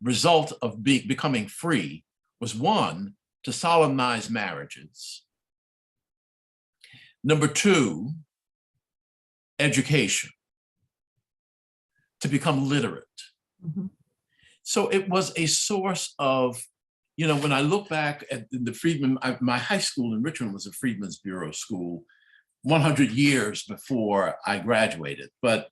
result of becoming free was, 1, to solemnize marriages. Number 2, education, to become literate. Mm-hmm. So it was a source of, when I look back at the Freedmen, my high school in Richmond was a Freedmen's Bureau school 100 years before I graduated, but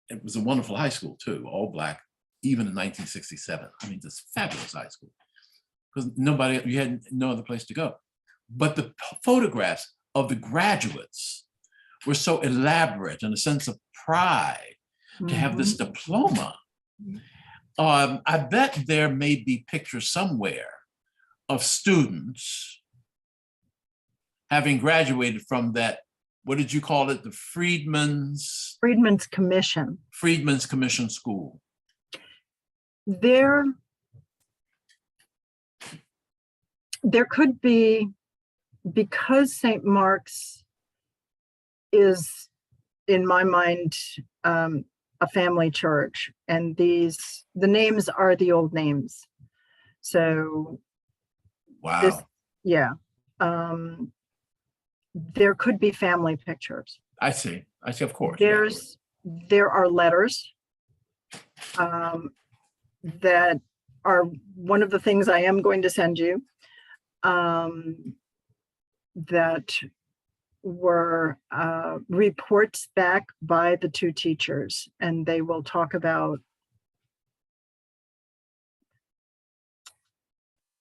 it was a wonderful high school too, all Black, even in 1967. I mean, this fabulous high school, because you had no other place to go. But the photographs of the graduates were so elaborate and a sense of pride to have this diploma. I bet there may be pictures somewhere of students having graduated from that, what did you call it? The Freedmen's Commission. Freedmen's Commission School. There could be, because St. Mark's is, in my mind, a family church, and the names are the old names. So, wow. There could be family pictures. I see, of course. There are letters that are one of the things I am going to send you, that were reports back by the 2 teachers, and they will talk about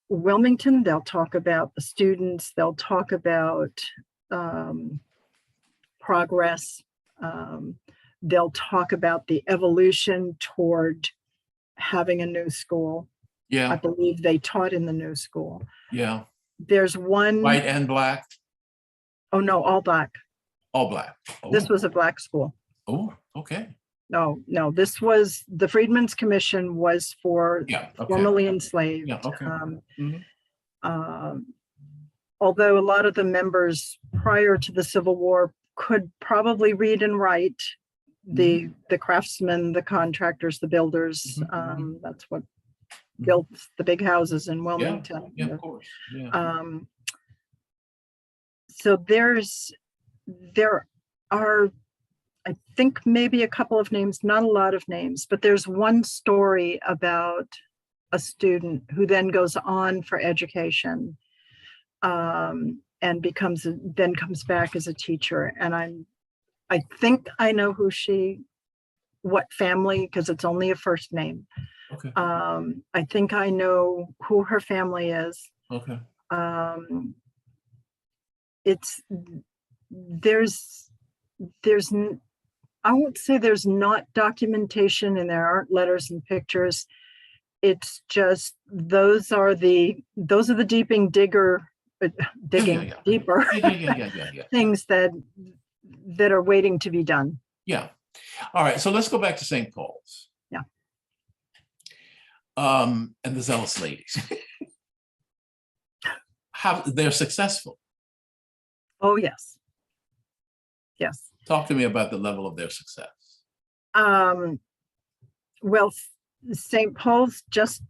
Wilmington, they'll talk about the students, they'll talk about progress, they'll talk about the evolution toward having a new school. Yeah. I believe they taught in the new school. Yeah. There's one. White and Black? Oh, no, all Black. All Black. Oh. This was a Black school. Oh, okay. No, this was, the Freedmen's Commission was for formerly enslaved. Yeah, okay. Although a lot of the members prior to the Civil War could probably read and write, the craftsmen, the contractors, the builders, that's what built the big houses in Wilmington. Yeah, of course. Yeah. So there are, I think, maybe a couple of names, not a lot of names, but there's one story about a student who then goes on for education, and then comes back as a teacher. And I think I know what family, because it's only a first name. Okay. I think I know who her family is. Okay. I won't say there's not documentation and there aren't letters and pictures. It's just those are the digging deeper things that are waiting to be done. Yeah. All right. So let's go back to St. Paul's. Yeah. And the zealous ladies. How they're successful. Oh, yes. Yes. Talk to me about the level of their success. Well, St. Paul's, just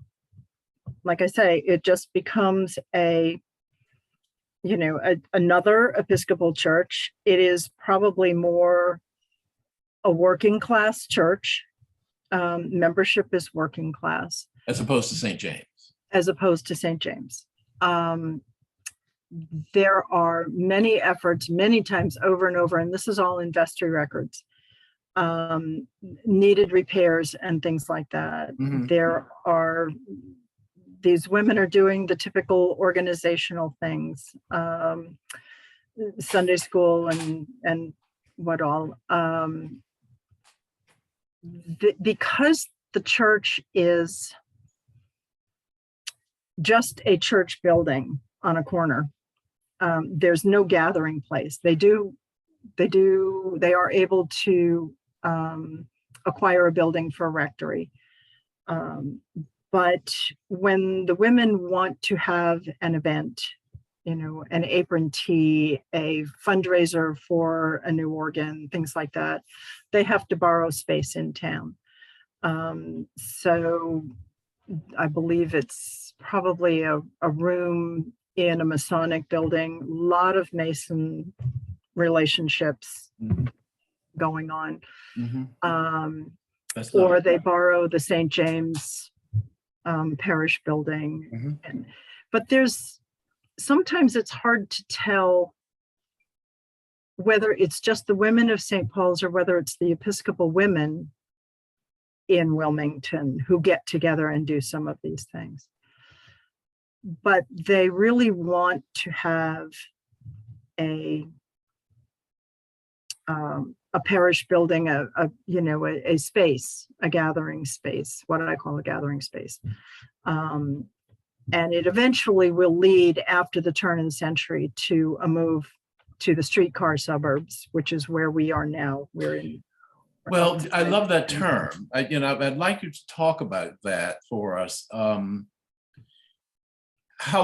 like I say, it just becomes another Episcopal church. It is probably more a working class church. Membership is working class. As opposed to St. James. As opposed to St. James. There are many efforts, many times over and over, and this is all in vestry records, needed repairs and things like that. These women are doing the typical organizational things, Sunday school and what all. Because the church is just a church building on a corner, there's no gathering place. They are able to acquire a building for a rectory. But when the women want to have an event, an apron tea, a fundraiser for a new organ, things like that, they have to borrow space in town. So I believe it's probably a room in a Masonic building, a lot of Mason relationships going on. Or they borrow the St. James parish building. But sometimes it's hard to tell whether it's just the women of St. Paul's or whether it's the Episcopal women in Wilmington who get together and do some of these things. But they really want to have a parish building, a space, a gathering space, what I call a gathering space. And it eventually will lead, after the turn of the century, to a move to the streetcar suburbs, which is where we are now. We're in. Well, I love that term. I'd like you to talk about that for us. Well,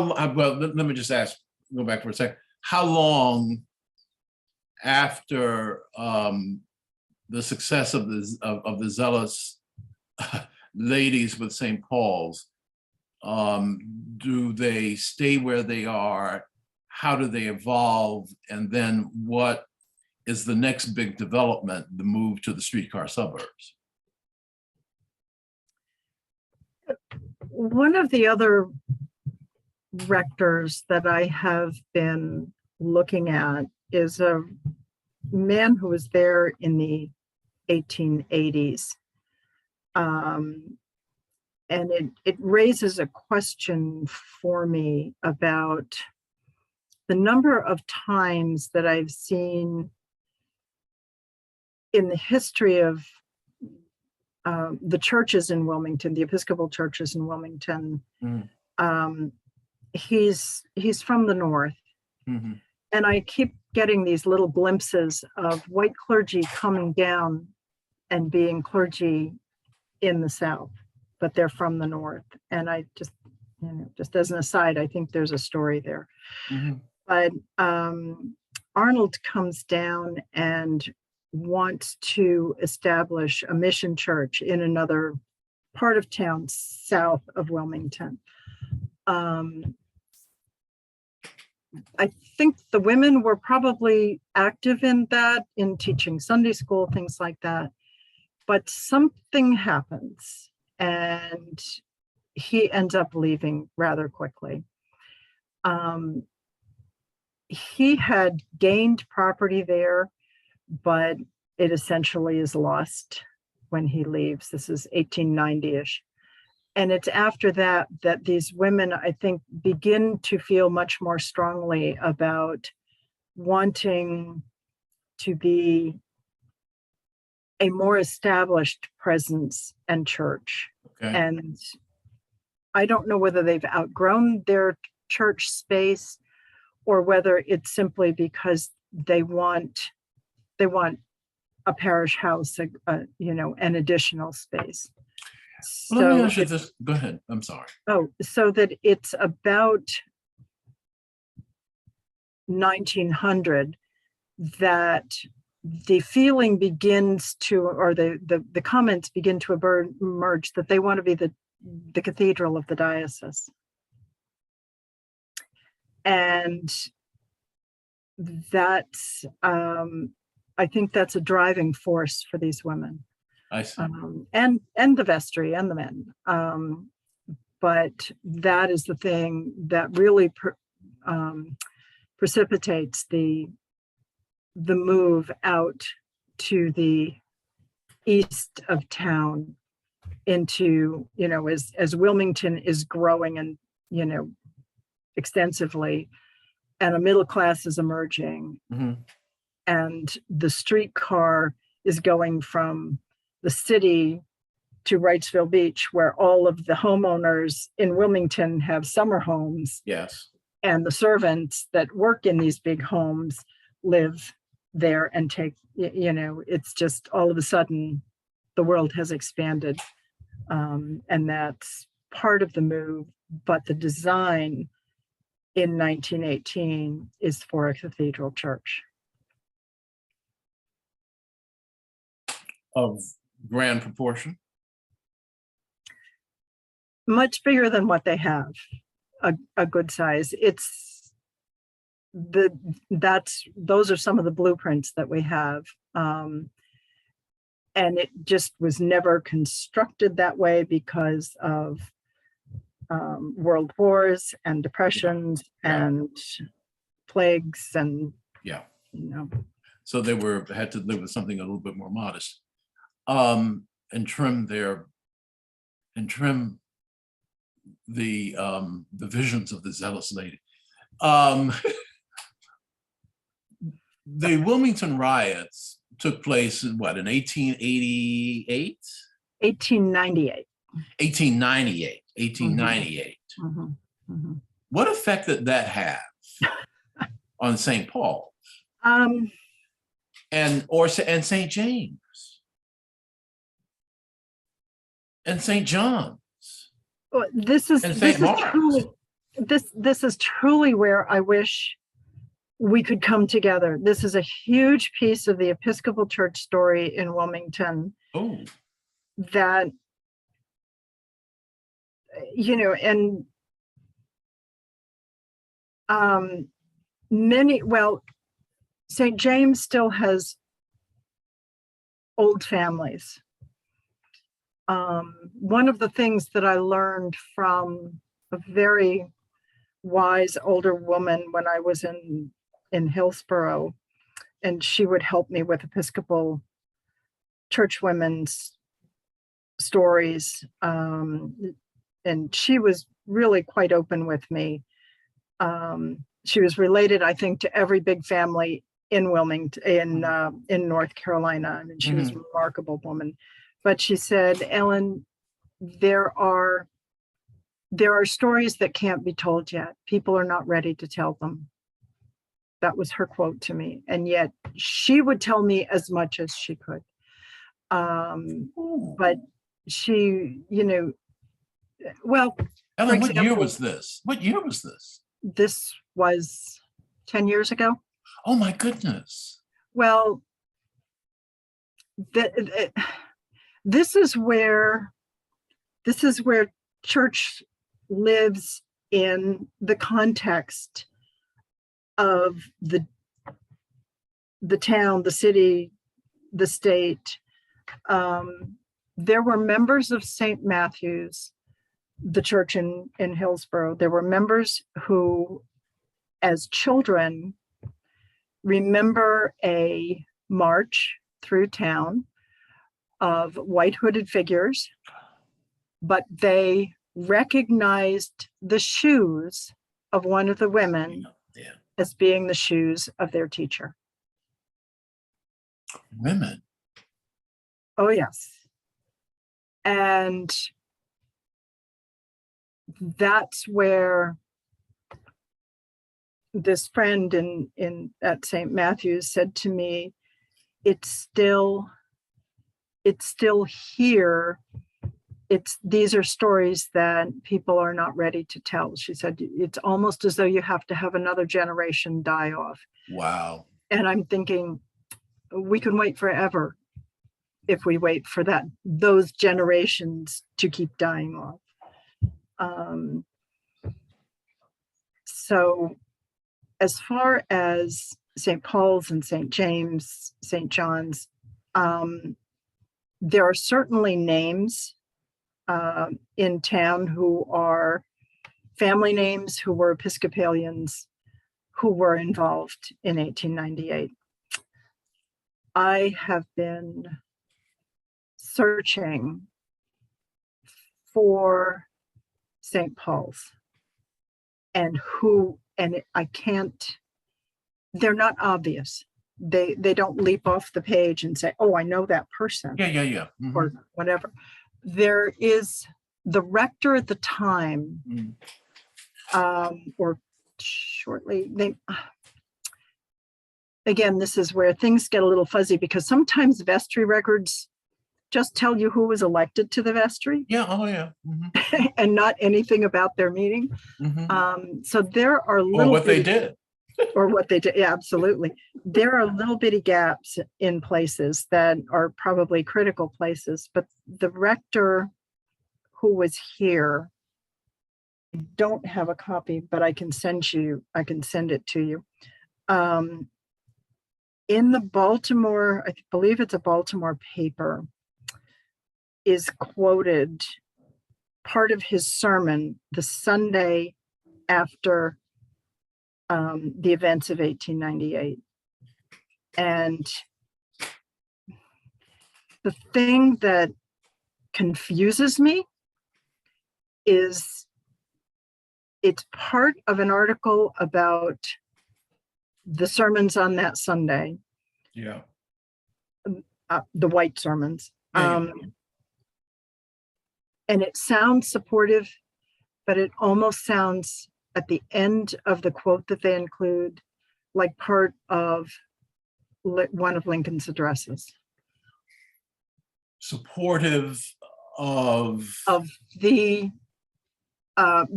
let me just go back for a second. How long after the success of the zealous ladies with St. Paul's, do they stay where they are? How do they evolve? And then what is the next big development, the move to the streetcar suburbs? One of the other rectors that I have been looking at is a man who was there in the 1880s. And it raises a question for me about the number of times that I've seen in the history of the churches in Wilmington, the Episcopal churches in Wilmington. He's from the north. And I keep getting these little glimpses of white clergy coming down and being clergy in the South, but they're from the north. And I just, just as an aside, I think there's a story there. But Arnold comes down and wants to establish a mission church in another part of town south of Wilmington. I think the women were probably active in that, in teaching Sunday school, things like that. But something happens and he ends up leaving rather quickly. He had gained property there, but it essentially is lost when he leaves. This is 1890-ish. And it's after that that these women, I think, begin to feel much more strongly about wanting to be a more established presence and church. Okay. And I don't know whether they've outgrown their church space or whether it's simply because they want a parish house, an additional space. Well, let me ask you this. Go ahead. I'm sorry. Oh, so that it's about 1900 that the feeling begins to, or the comments begin to emerge that they want to be the cathedral of the diocese. And that's I think that's a driving force for these women, I see. and the vestry and the men. But that is the thing that really precipitates the move out to the east of town into, as Wilmington is growing and, extensively, and a middle class is emerging. Mhm. And the streetcar is going from the city to Wrightsville Beach, where all of the homeowners in Wilmington have summer homes, Yes. and the servants that work in these big homes live there and take, it's just all of a sudden the world has expanded. And that's part of the move. But the design in 1918 is for a cathedral church. Of grand proportion. Much bigger than what they have, a good size. Those are some of the blueprints that we have. And it just was never constructed that way because of world wars and depressions and plagues and, So they had to live with something a little bit more modest. And trim the visions of the zealous lady. The Wilmington riots took place in 1888? 1898. 1898. Mm-hmm. Mm-hmm. What effect did that have on St. Paul? And St. James? And St. John's? Well, this is truly where I wish we could come together. This is a huge piece of the Episcopal Church story in Wilmington. Oh. That, and St. James still has old families. One of the things that I learned from a very wise older woman when I was in Hillsborough, and she would help me with Episcopal Church women's stories. And she was really quite open with me. She was related, I think, to every big family in Wilmington, in North Carolina. I mean, she was a remarkable woman. But she said, Ellen, there are stories that can't be told yet. People are not ready to tell them. That was her quote to me. And yet she would tell me as much as she could. But she, well. Ellen, what year was this? What year was this? This was 10 years ago. Oh my goodness. Well, this is where church lives in the context of the town, the city, the state. There were members of St. Matthew's, the church in Hillsborough. There were members who, as children, remember a march through town of white hooded figures, but they recognized the shoes of one of the women as being the shoes of their teacher. Women? Oh, yes. And that's where this friend at St. Matthew's said to me, it's still here. These are stories that people are not ready to tell. She said, it's almost as though you have to have another generation die off. Wow. And I'm thinking, we can wait forever if we wait for those generations to keep dying off. So as far as St. Paul's and St. James, St. John's. There are certainly names in town who are family names who were Episcopalians who were involved in 1898. I have been searching for St. Paul's and I can't, they're not obvious. They don't leap off the page and say, oh, I know that person. Yeah. Or whatever. There is the rector at the time, or shortly, again, this is where things get a little fuzzy because sometimes vestry records just tell you who was elected to the vestry. Yeah, and not anything about their meeting. So there are little or what they did. Or what they did. Yeah, absolutely. There are little bitty gaps in places that are probably critical places, but the rector who was here, I don't have a copy, but I can send it to you. In the Baltimore, I believe it's a Baltimore paper, is quoted part of his sermon the Sunday after the events of 1898. And the thing that confuses me is it's part of an article about the sermons on that Sunday. Yeah. The white sermons. Yeah. And it sounds supportive, but it almost sounds at the end of the quote that they include like part of one of Lincoln's addresses. Supportive of the Right.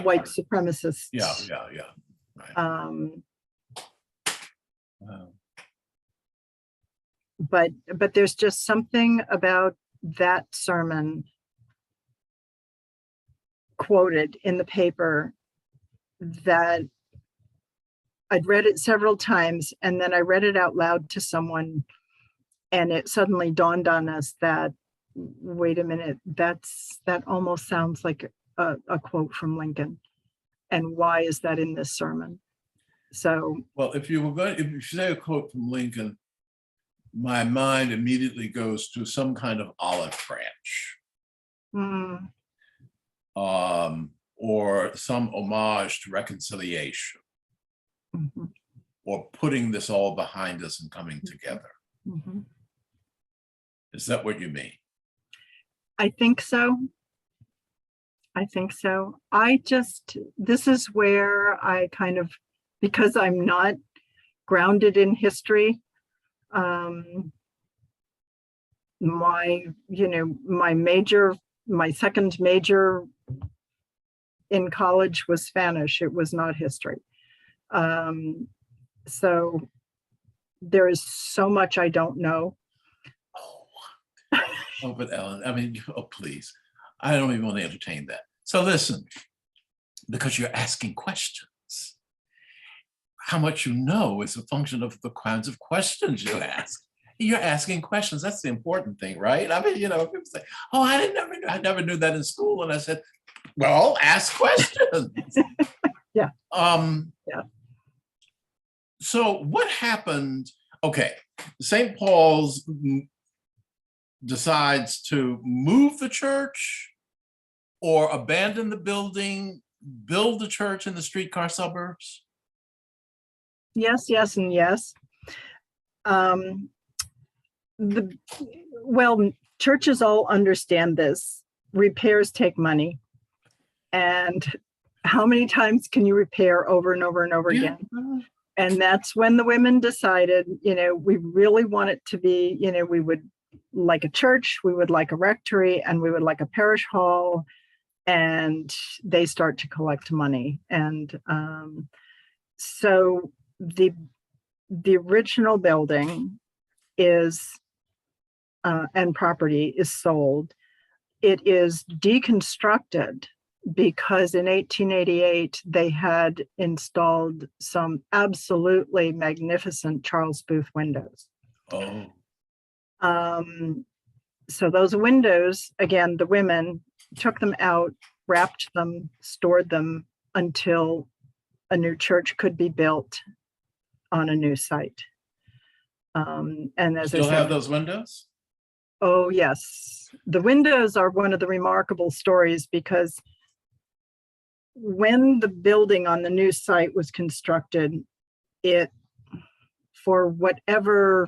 white supremacists. Yeah. Right. Wow. But there's just something about that sermon quoted in the paper that I'd read it several times, and then I read it out loud to someone, and it suddenly dawned on us that, wait a minute, that almost sounds like a quote from Lincoln. And why is that in this sermon? So, well, if you say a quote from Lincoln, my mind immediately goes to some kind of olive branch. Or some homage to reconciliation, or putting this all behind us and coming together. Is that what you mean? I think so. This is where I kind of, because I'm not grounded in history, my second major in college was Spanish. It was not history. So there is so much I don't know. Oh, but Ellen, I mean, oh, please. I don't even want to entertain that. So listen, because you're asking questions. How much you know is a function of the kinds of questions you ask. You're asking questions. That's the important thing, right? I mean, people say, oh, I never knew that in school. And I said, well, ask questions. Yeah. Yeah. So what happened? Okay, St. Paul's decides to move the church or abandon the building, build the church in the Streetcar suburbs? Yes, and yes. Churches all understand this. Repairs take money. And how many times can you repair over and over and over again? And that's when the women decided, we really want it to be, we would like a church, we would like a rectory, and we would like a parish hall. And they start to collect money. And so the original building is, and property is sold. It is deconstructed because in 1888, they had installed some absolutely magnificent Charles Booth windows. Oh, So those windows, again, the women took them out, wrapped them, stored them until a new church could be built on a new site. And as still I said, have those windows? oh yes, the windows are one of the remarkable stories, because when the building on the new site was constructed, it, for whatever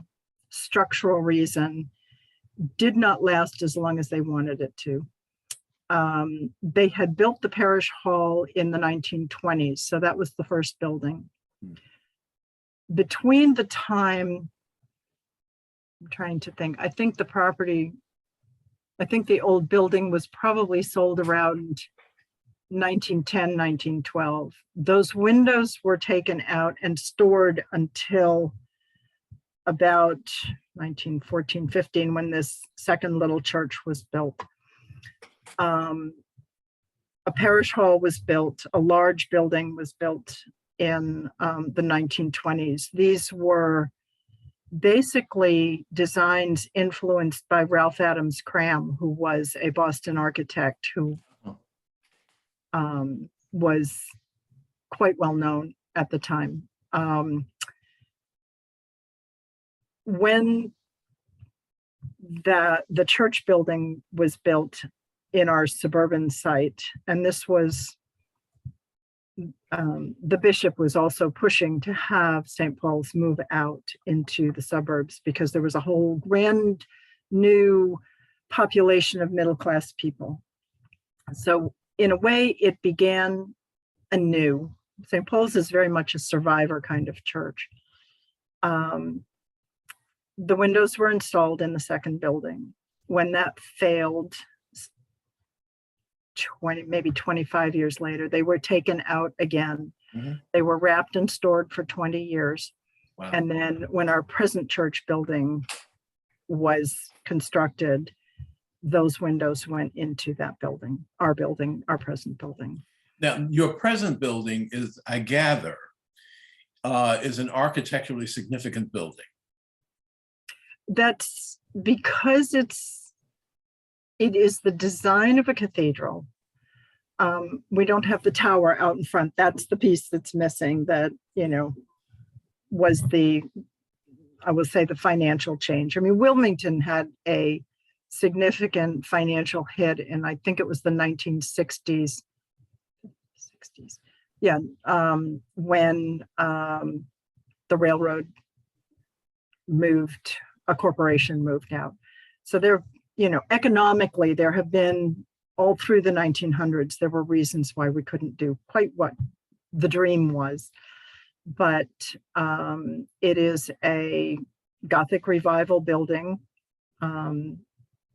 structural reason, did not last as long as they wanted it to. They had built the parish hall in the 1920s, so that was the first building. Between the time, I'm trying to think, I think the old building was probably sold around 1910, 1912. Those windows were taken out and stored until about 1914, 15, when this second little church was built. A parish hall was built, a large building was built in the 1920s. These were basically designs influenced by Ralph Adams Cram, who was a Boston architect who was quite well known at the time. When the church building was built in our suburban site, and this was, the bishop was also pushing to have St. Paul's move out into the suburbs, because there was a whole brand new population of middle-class people. So in a way, it began anew. St. Paul's is very much a survivor kind of church. The windows were installed in the second building. When that failed, maybe 25 years later, they were taken out again. Mhm. They were wrapped and stored for 20 years. Wow. And then when our present church building was constructed, those windows went into that building, our present building. Now, your present building is, I gather, is an architecturally significant building. That's because it is the design of a cathedral. We don't have the tower out in front. That's the piece that's missing, that, was I will say, the financial change. I mean, Wilmington had a significant financial hit in, I think it was the 1960s. Yeah, when the railroad moved, a corporation moved out. So there, economically, there have been, all through the 1900s, there were reasons why we couldn't do quite what the dream was. But it is a Gothic revival building,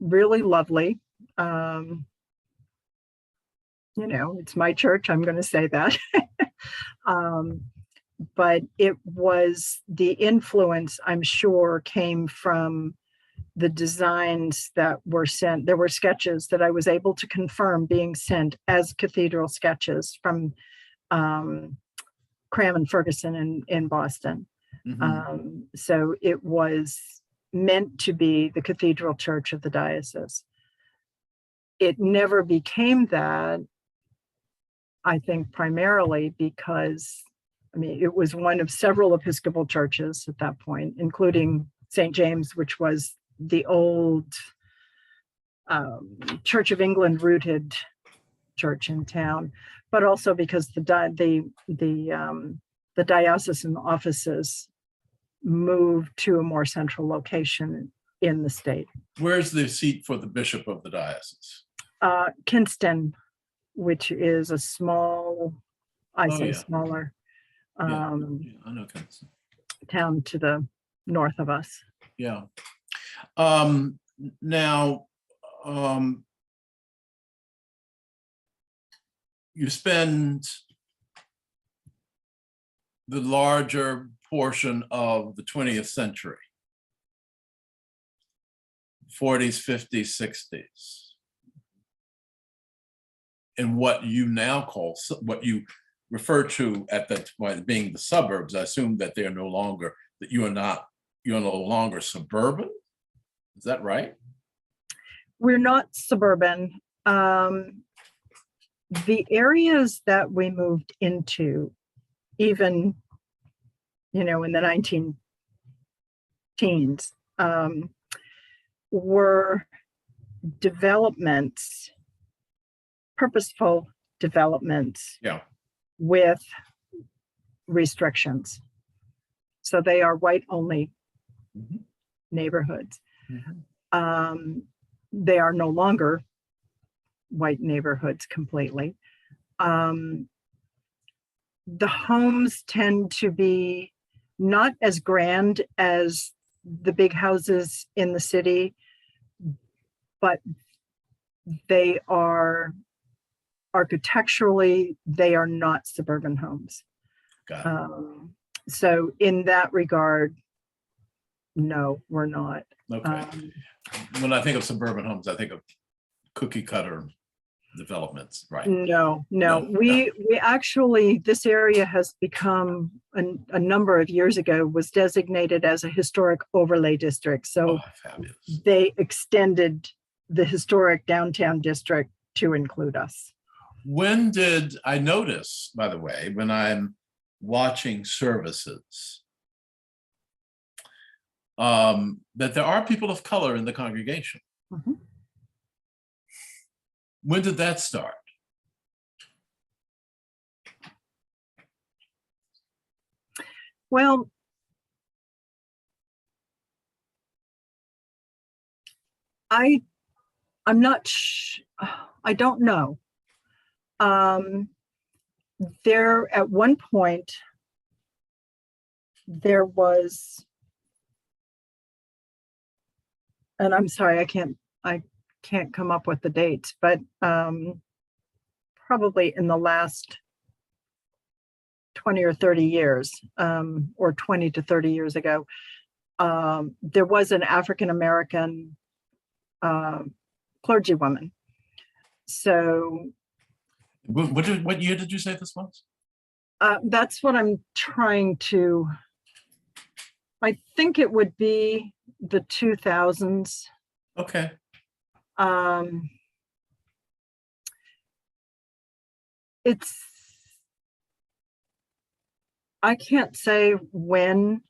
really lovely. It's my church, I'm going to say that. But it was, the influence, I'm sure, came from the designs that were sent. There were sketches that I was able to confirm being sent as cathedral sketches from Cram and Ferguson in Boston. Mhm. So it was meant to be the cathedral church of the diocese. It never became that, I think, primarily because, it was one of several Episcopal churches at that point, including St. James, which was the old Church of England rooted church in town, but also because the diocesan offices moved to a more central location in the state. Where's the seat for the bishop of the diocese? Kinston, which is a small, smaller Yeah, I know Kinston. town to the north of us. Yeah. Now, you spend the larger portion of the 20th century, 40s, 50s, 60s, in what you now call, what you refer to at that point being the suburbs. I assume that they are no longer, that you're no longer suburban. Is that right? We're not suburban. The areas that we moved into, even, in the 19 teens, were developments, purposeful developments, Yeah. with restrictions. So they are white only Mhm. neighborhoods. Mhm. They are no longer white neighborhoods completely. The homes tend to be not as grand as the big houses in the city, but they are architecturally, they are not suburban homes. Got it. So in that regard, no, we're not. Okay. When I think of suburban homes, I think of cookie cutter developments, right? No. No. We actually, this area has become, a number of years ago, was designated as a historic overlay district. So Oh, fabulous. they extended the historic downtown district to include us. When did I notice, by the way, when I'm watching services, that there are people of color in the congregation? Mhm. When did that start? Well, I'm not, I don't know. There, at one point, there was, and I'm sorry, I can't come up with the dates, but probably in the last 20 or 30 years, or 20 to 30 years ago, there was an African-American clergywoman. So What year did you say this was? that's what I'm trying to, I think it would be the 2000s. Okay. It's, I can't say when,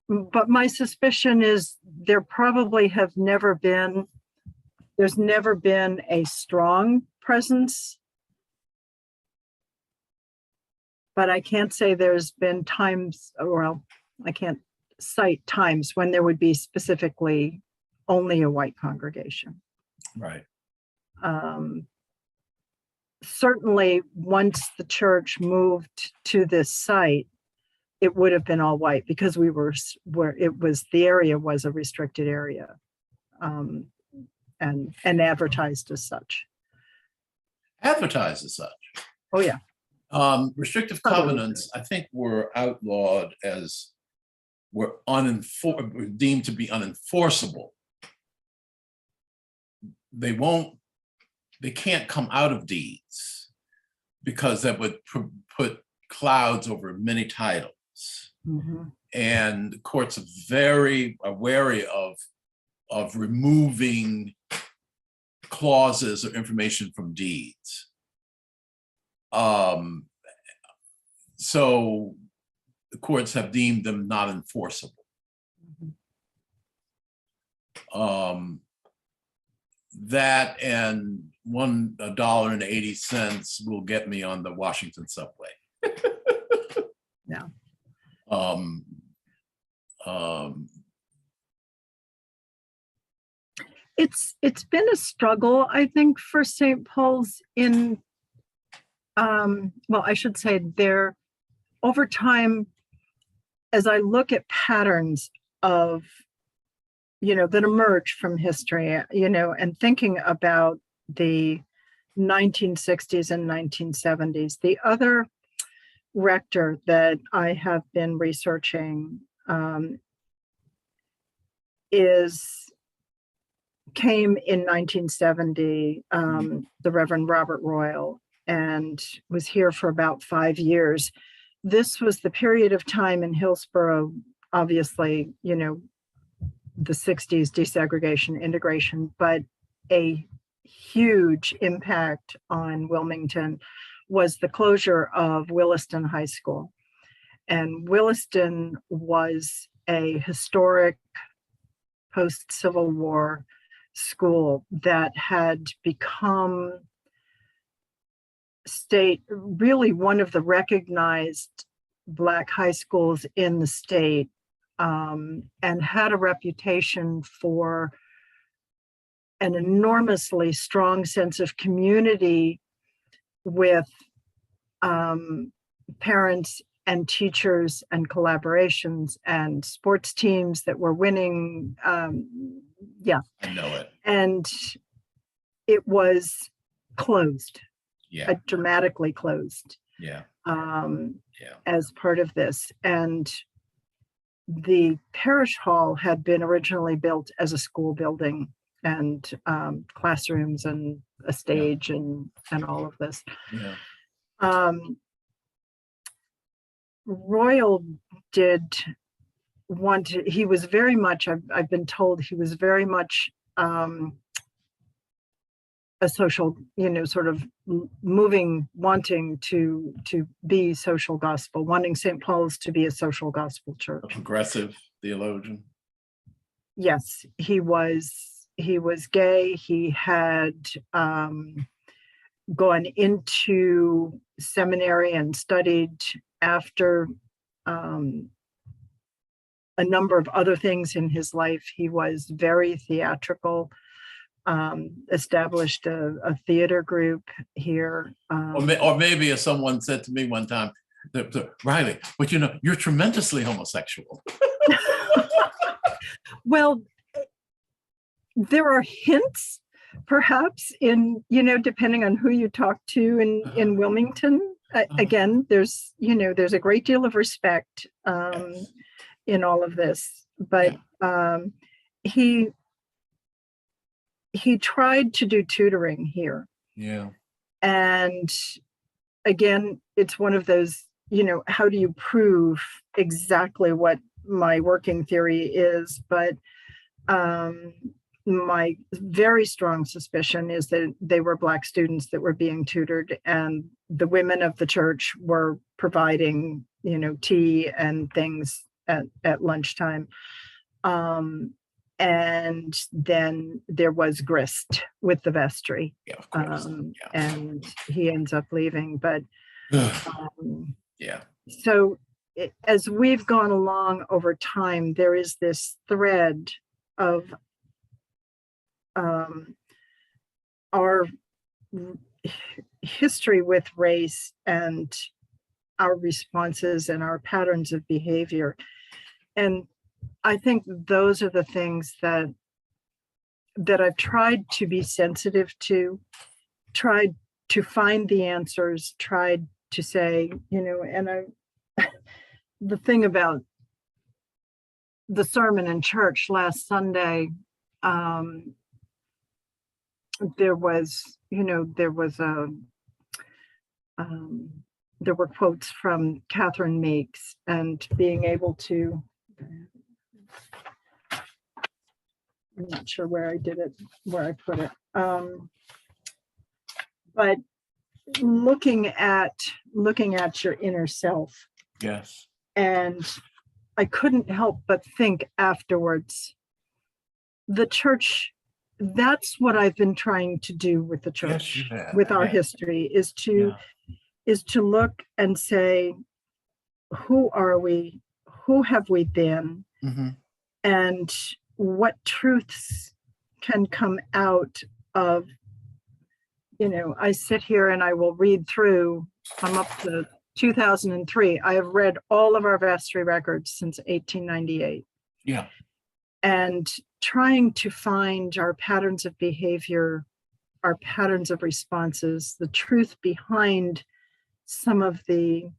but my suspicion is there probably have never been, there's never been a strong presence, but I can't say there's been times, well, I can't cite times when there would be specifically only a white congregation. Right. Certainly, once the church moved to this site, it would have been all white because we were where it was, the area was a restricted area, and advertised as such. Advertised as such. Oh yeah. Restrictive Totally. covenants, I think, were outlawed as were deemed to be unenforceable. They can't come out of deeds because that would put clouds over many titles. Mm-hmm. And courts are very wary of removing clauses or information from deeds. So the courts have deemed them not enforceable. That and $1.80 will get me on the Washington subway. Yeah. It's been a struggle, I think, for St. Paul's in, well, I should say there, over time, as I look at patterns of, that emerge from history, and thinking about the 1960s and 1970s, the other rector that I have been researching is came in 1970, the Reverend Robert Royal, and was here for about 5 years. This was the period of time in Hillsborough, obviously, the 60s, desegregation, integration, but a huge impact on Wilmington was the closure of Williston High School. And Williston was a historic post-Civil War school that had become really one of the recognized Black high schools in the state, and had a reputation for an enormously strong sense of community with parents and teachers and collaborations and sports teams that were winning. I know it. And it was closed, dramatically closed. As part of this. And the parish hall had been originally built as a school building, and classrooms and a stage and all of this. Royal he was very much, I've been told he was very much a social, sort of wanting to be social gospel, wanting St. Paul's to be a social gospel church. A progressive theologian. Yes, he was gay. He had gone into seminary and studied after a number of other things in his life. He was very theatrical, established a theater group here. Or maybe, as someone said to me one time, Riley, but you're tremendously homosexual. Well, there are hints, perhaps, in, depending on who you talk to in Wilmington. Again, there's a great deal of respect in all of this, but he tried to do tutoring here. And again, it's one of those, how do you prove exactly what my working theory is? But my very strong suspicion is that they were Black students that were being tutored, and the women of the church were providing, tea and things at lunchtime. And then there was grist with the vestry. Of course. And he ends up leaving. But so as we've gone along over time, there is this thread of our history with race and our responses and our patterns of behavior. And I think those are the things that I've tried to be sensitive to, tried to find the answers, tried to say, and the thing about the sermon in church last Sunday, there were quotes from Catherine Meeks, and being able to, I'm not sure where I put it. But looking at your inner self. Yes. And I couldn't help but think afterwards, the church, that's what I've been trying to do with the church, with our history, is to look and say, who are we? Who have we been? Mm-hmm. And what truths can come out of, I sit here and I will read through, I'm up to 2003. I have read all of our vestry records since 1898. Yeah. And trying to find our patterns of behavior, our patterns of responses, the truth behind some of the,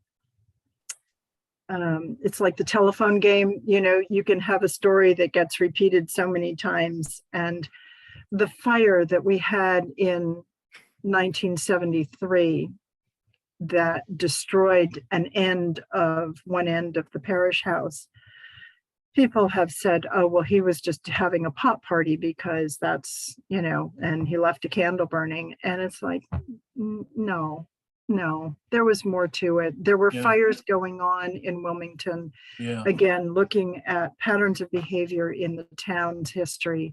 it's like the telephone game, you can have a story that gets repeated so many times. And the fire that we had in 1973 that destroyed one end of the parish house. People have said, oh, well, he was just having a pot party because that's, and he left a candle burning. And it's like, no, there was more to it. There were fires going on in Wilmington. Yeah. Again, looking at patterns of behavior in the town's history.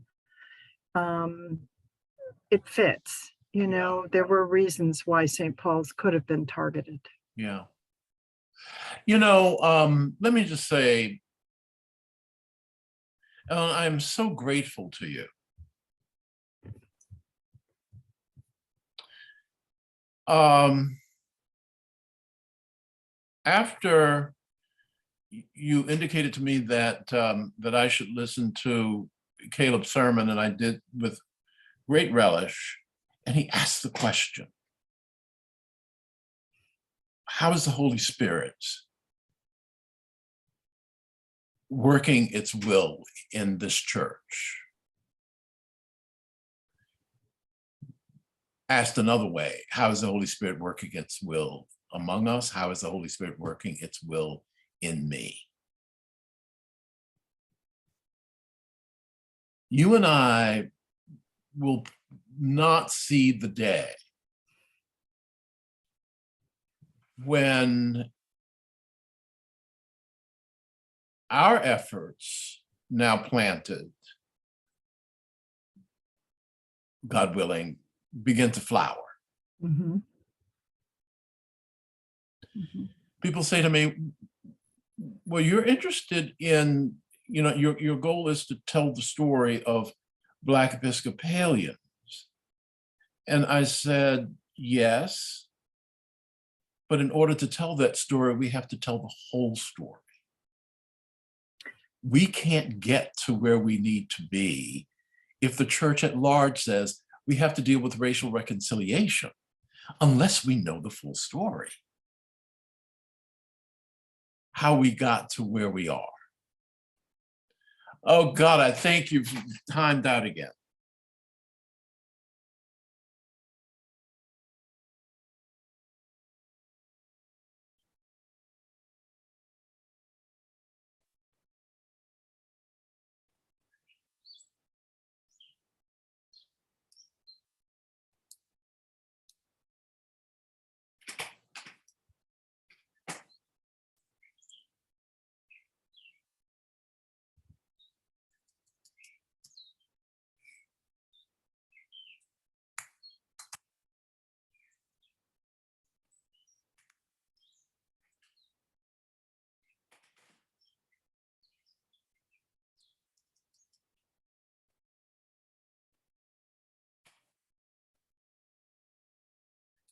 It fits, there were reasons why St. Paul's could have been targeted. Yeah. Let me just say, Ellen, I'm so grateful to you. After you indicated to me that that I should listen to Caleb's sermon, and I did with great relish, and he asked the question, how is the Holy Spirit working its will in this church? Asked another way, how is the Holy Spirit working its will among us? How is the Holy Spirit working its will in me? You and I will not see the day when our efforts, now planted, God willing, begin to flower. Mm-hmm. Mm-hmm. People say to me, well, you're interested in, your goal is to tell the story of Black Episcopalians. And I said, yes, but in order to tell that story, we have to tell the whole story. We can't get to where we need to be if the church at large says we have to deal with racial reconciliation unless we know the full story. How we got to where we are. Oh God, I thank you for timed out again.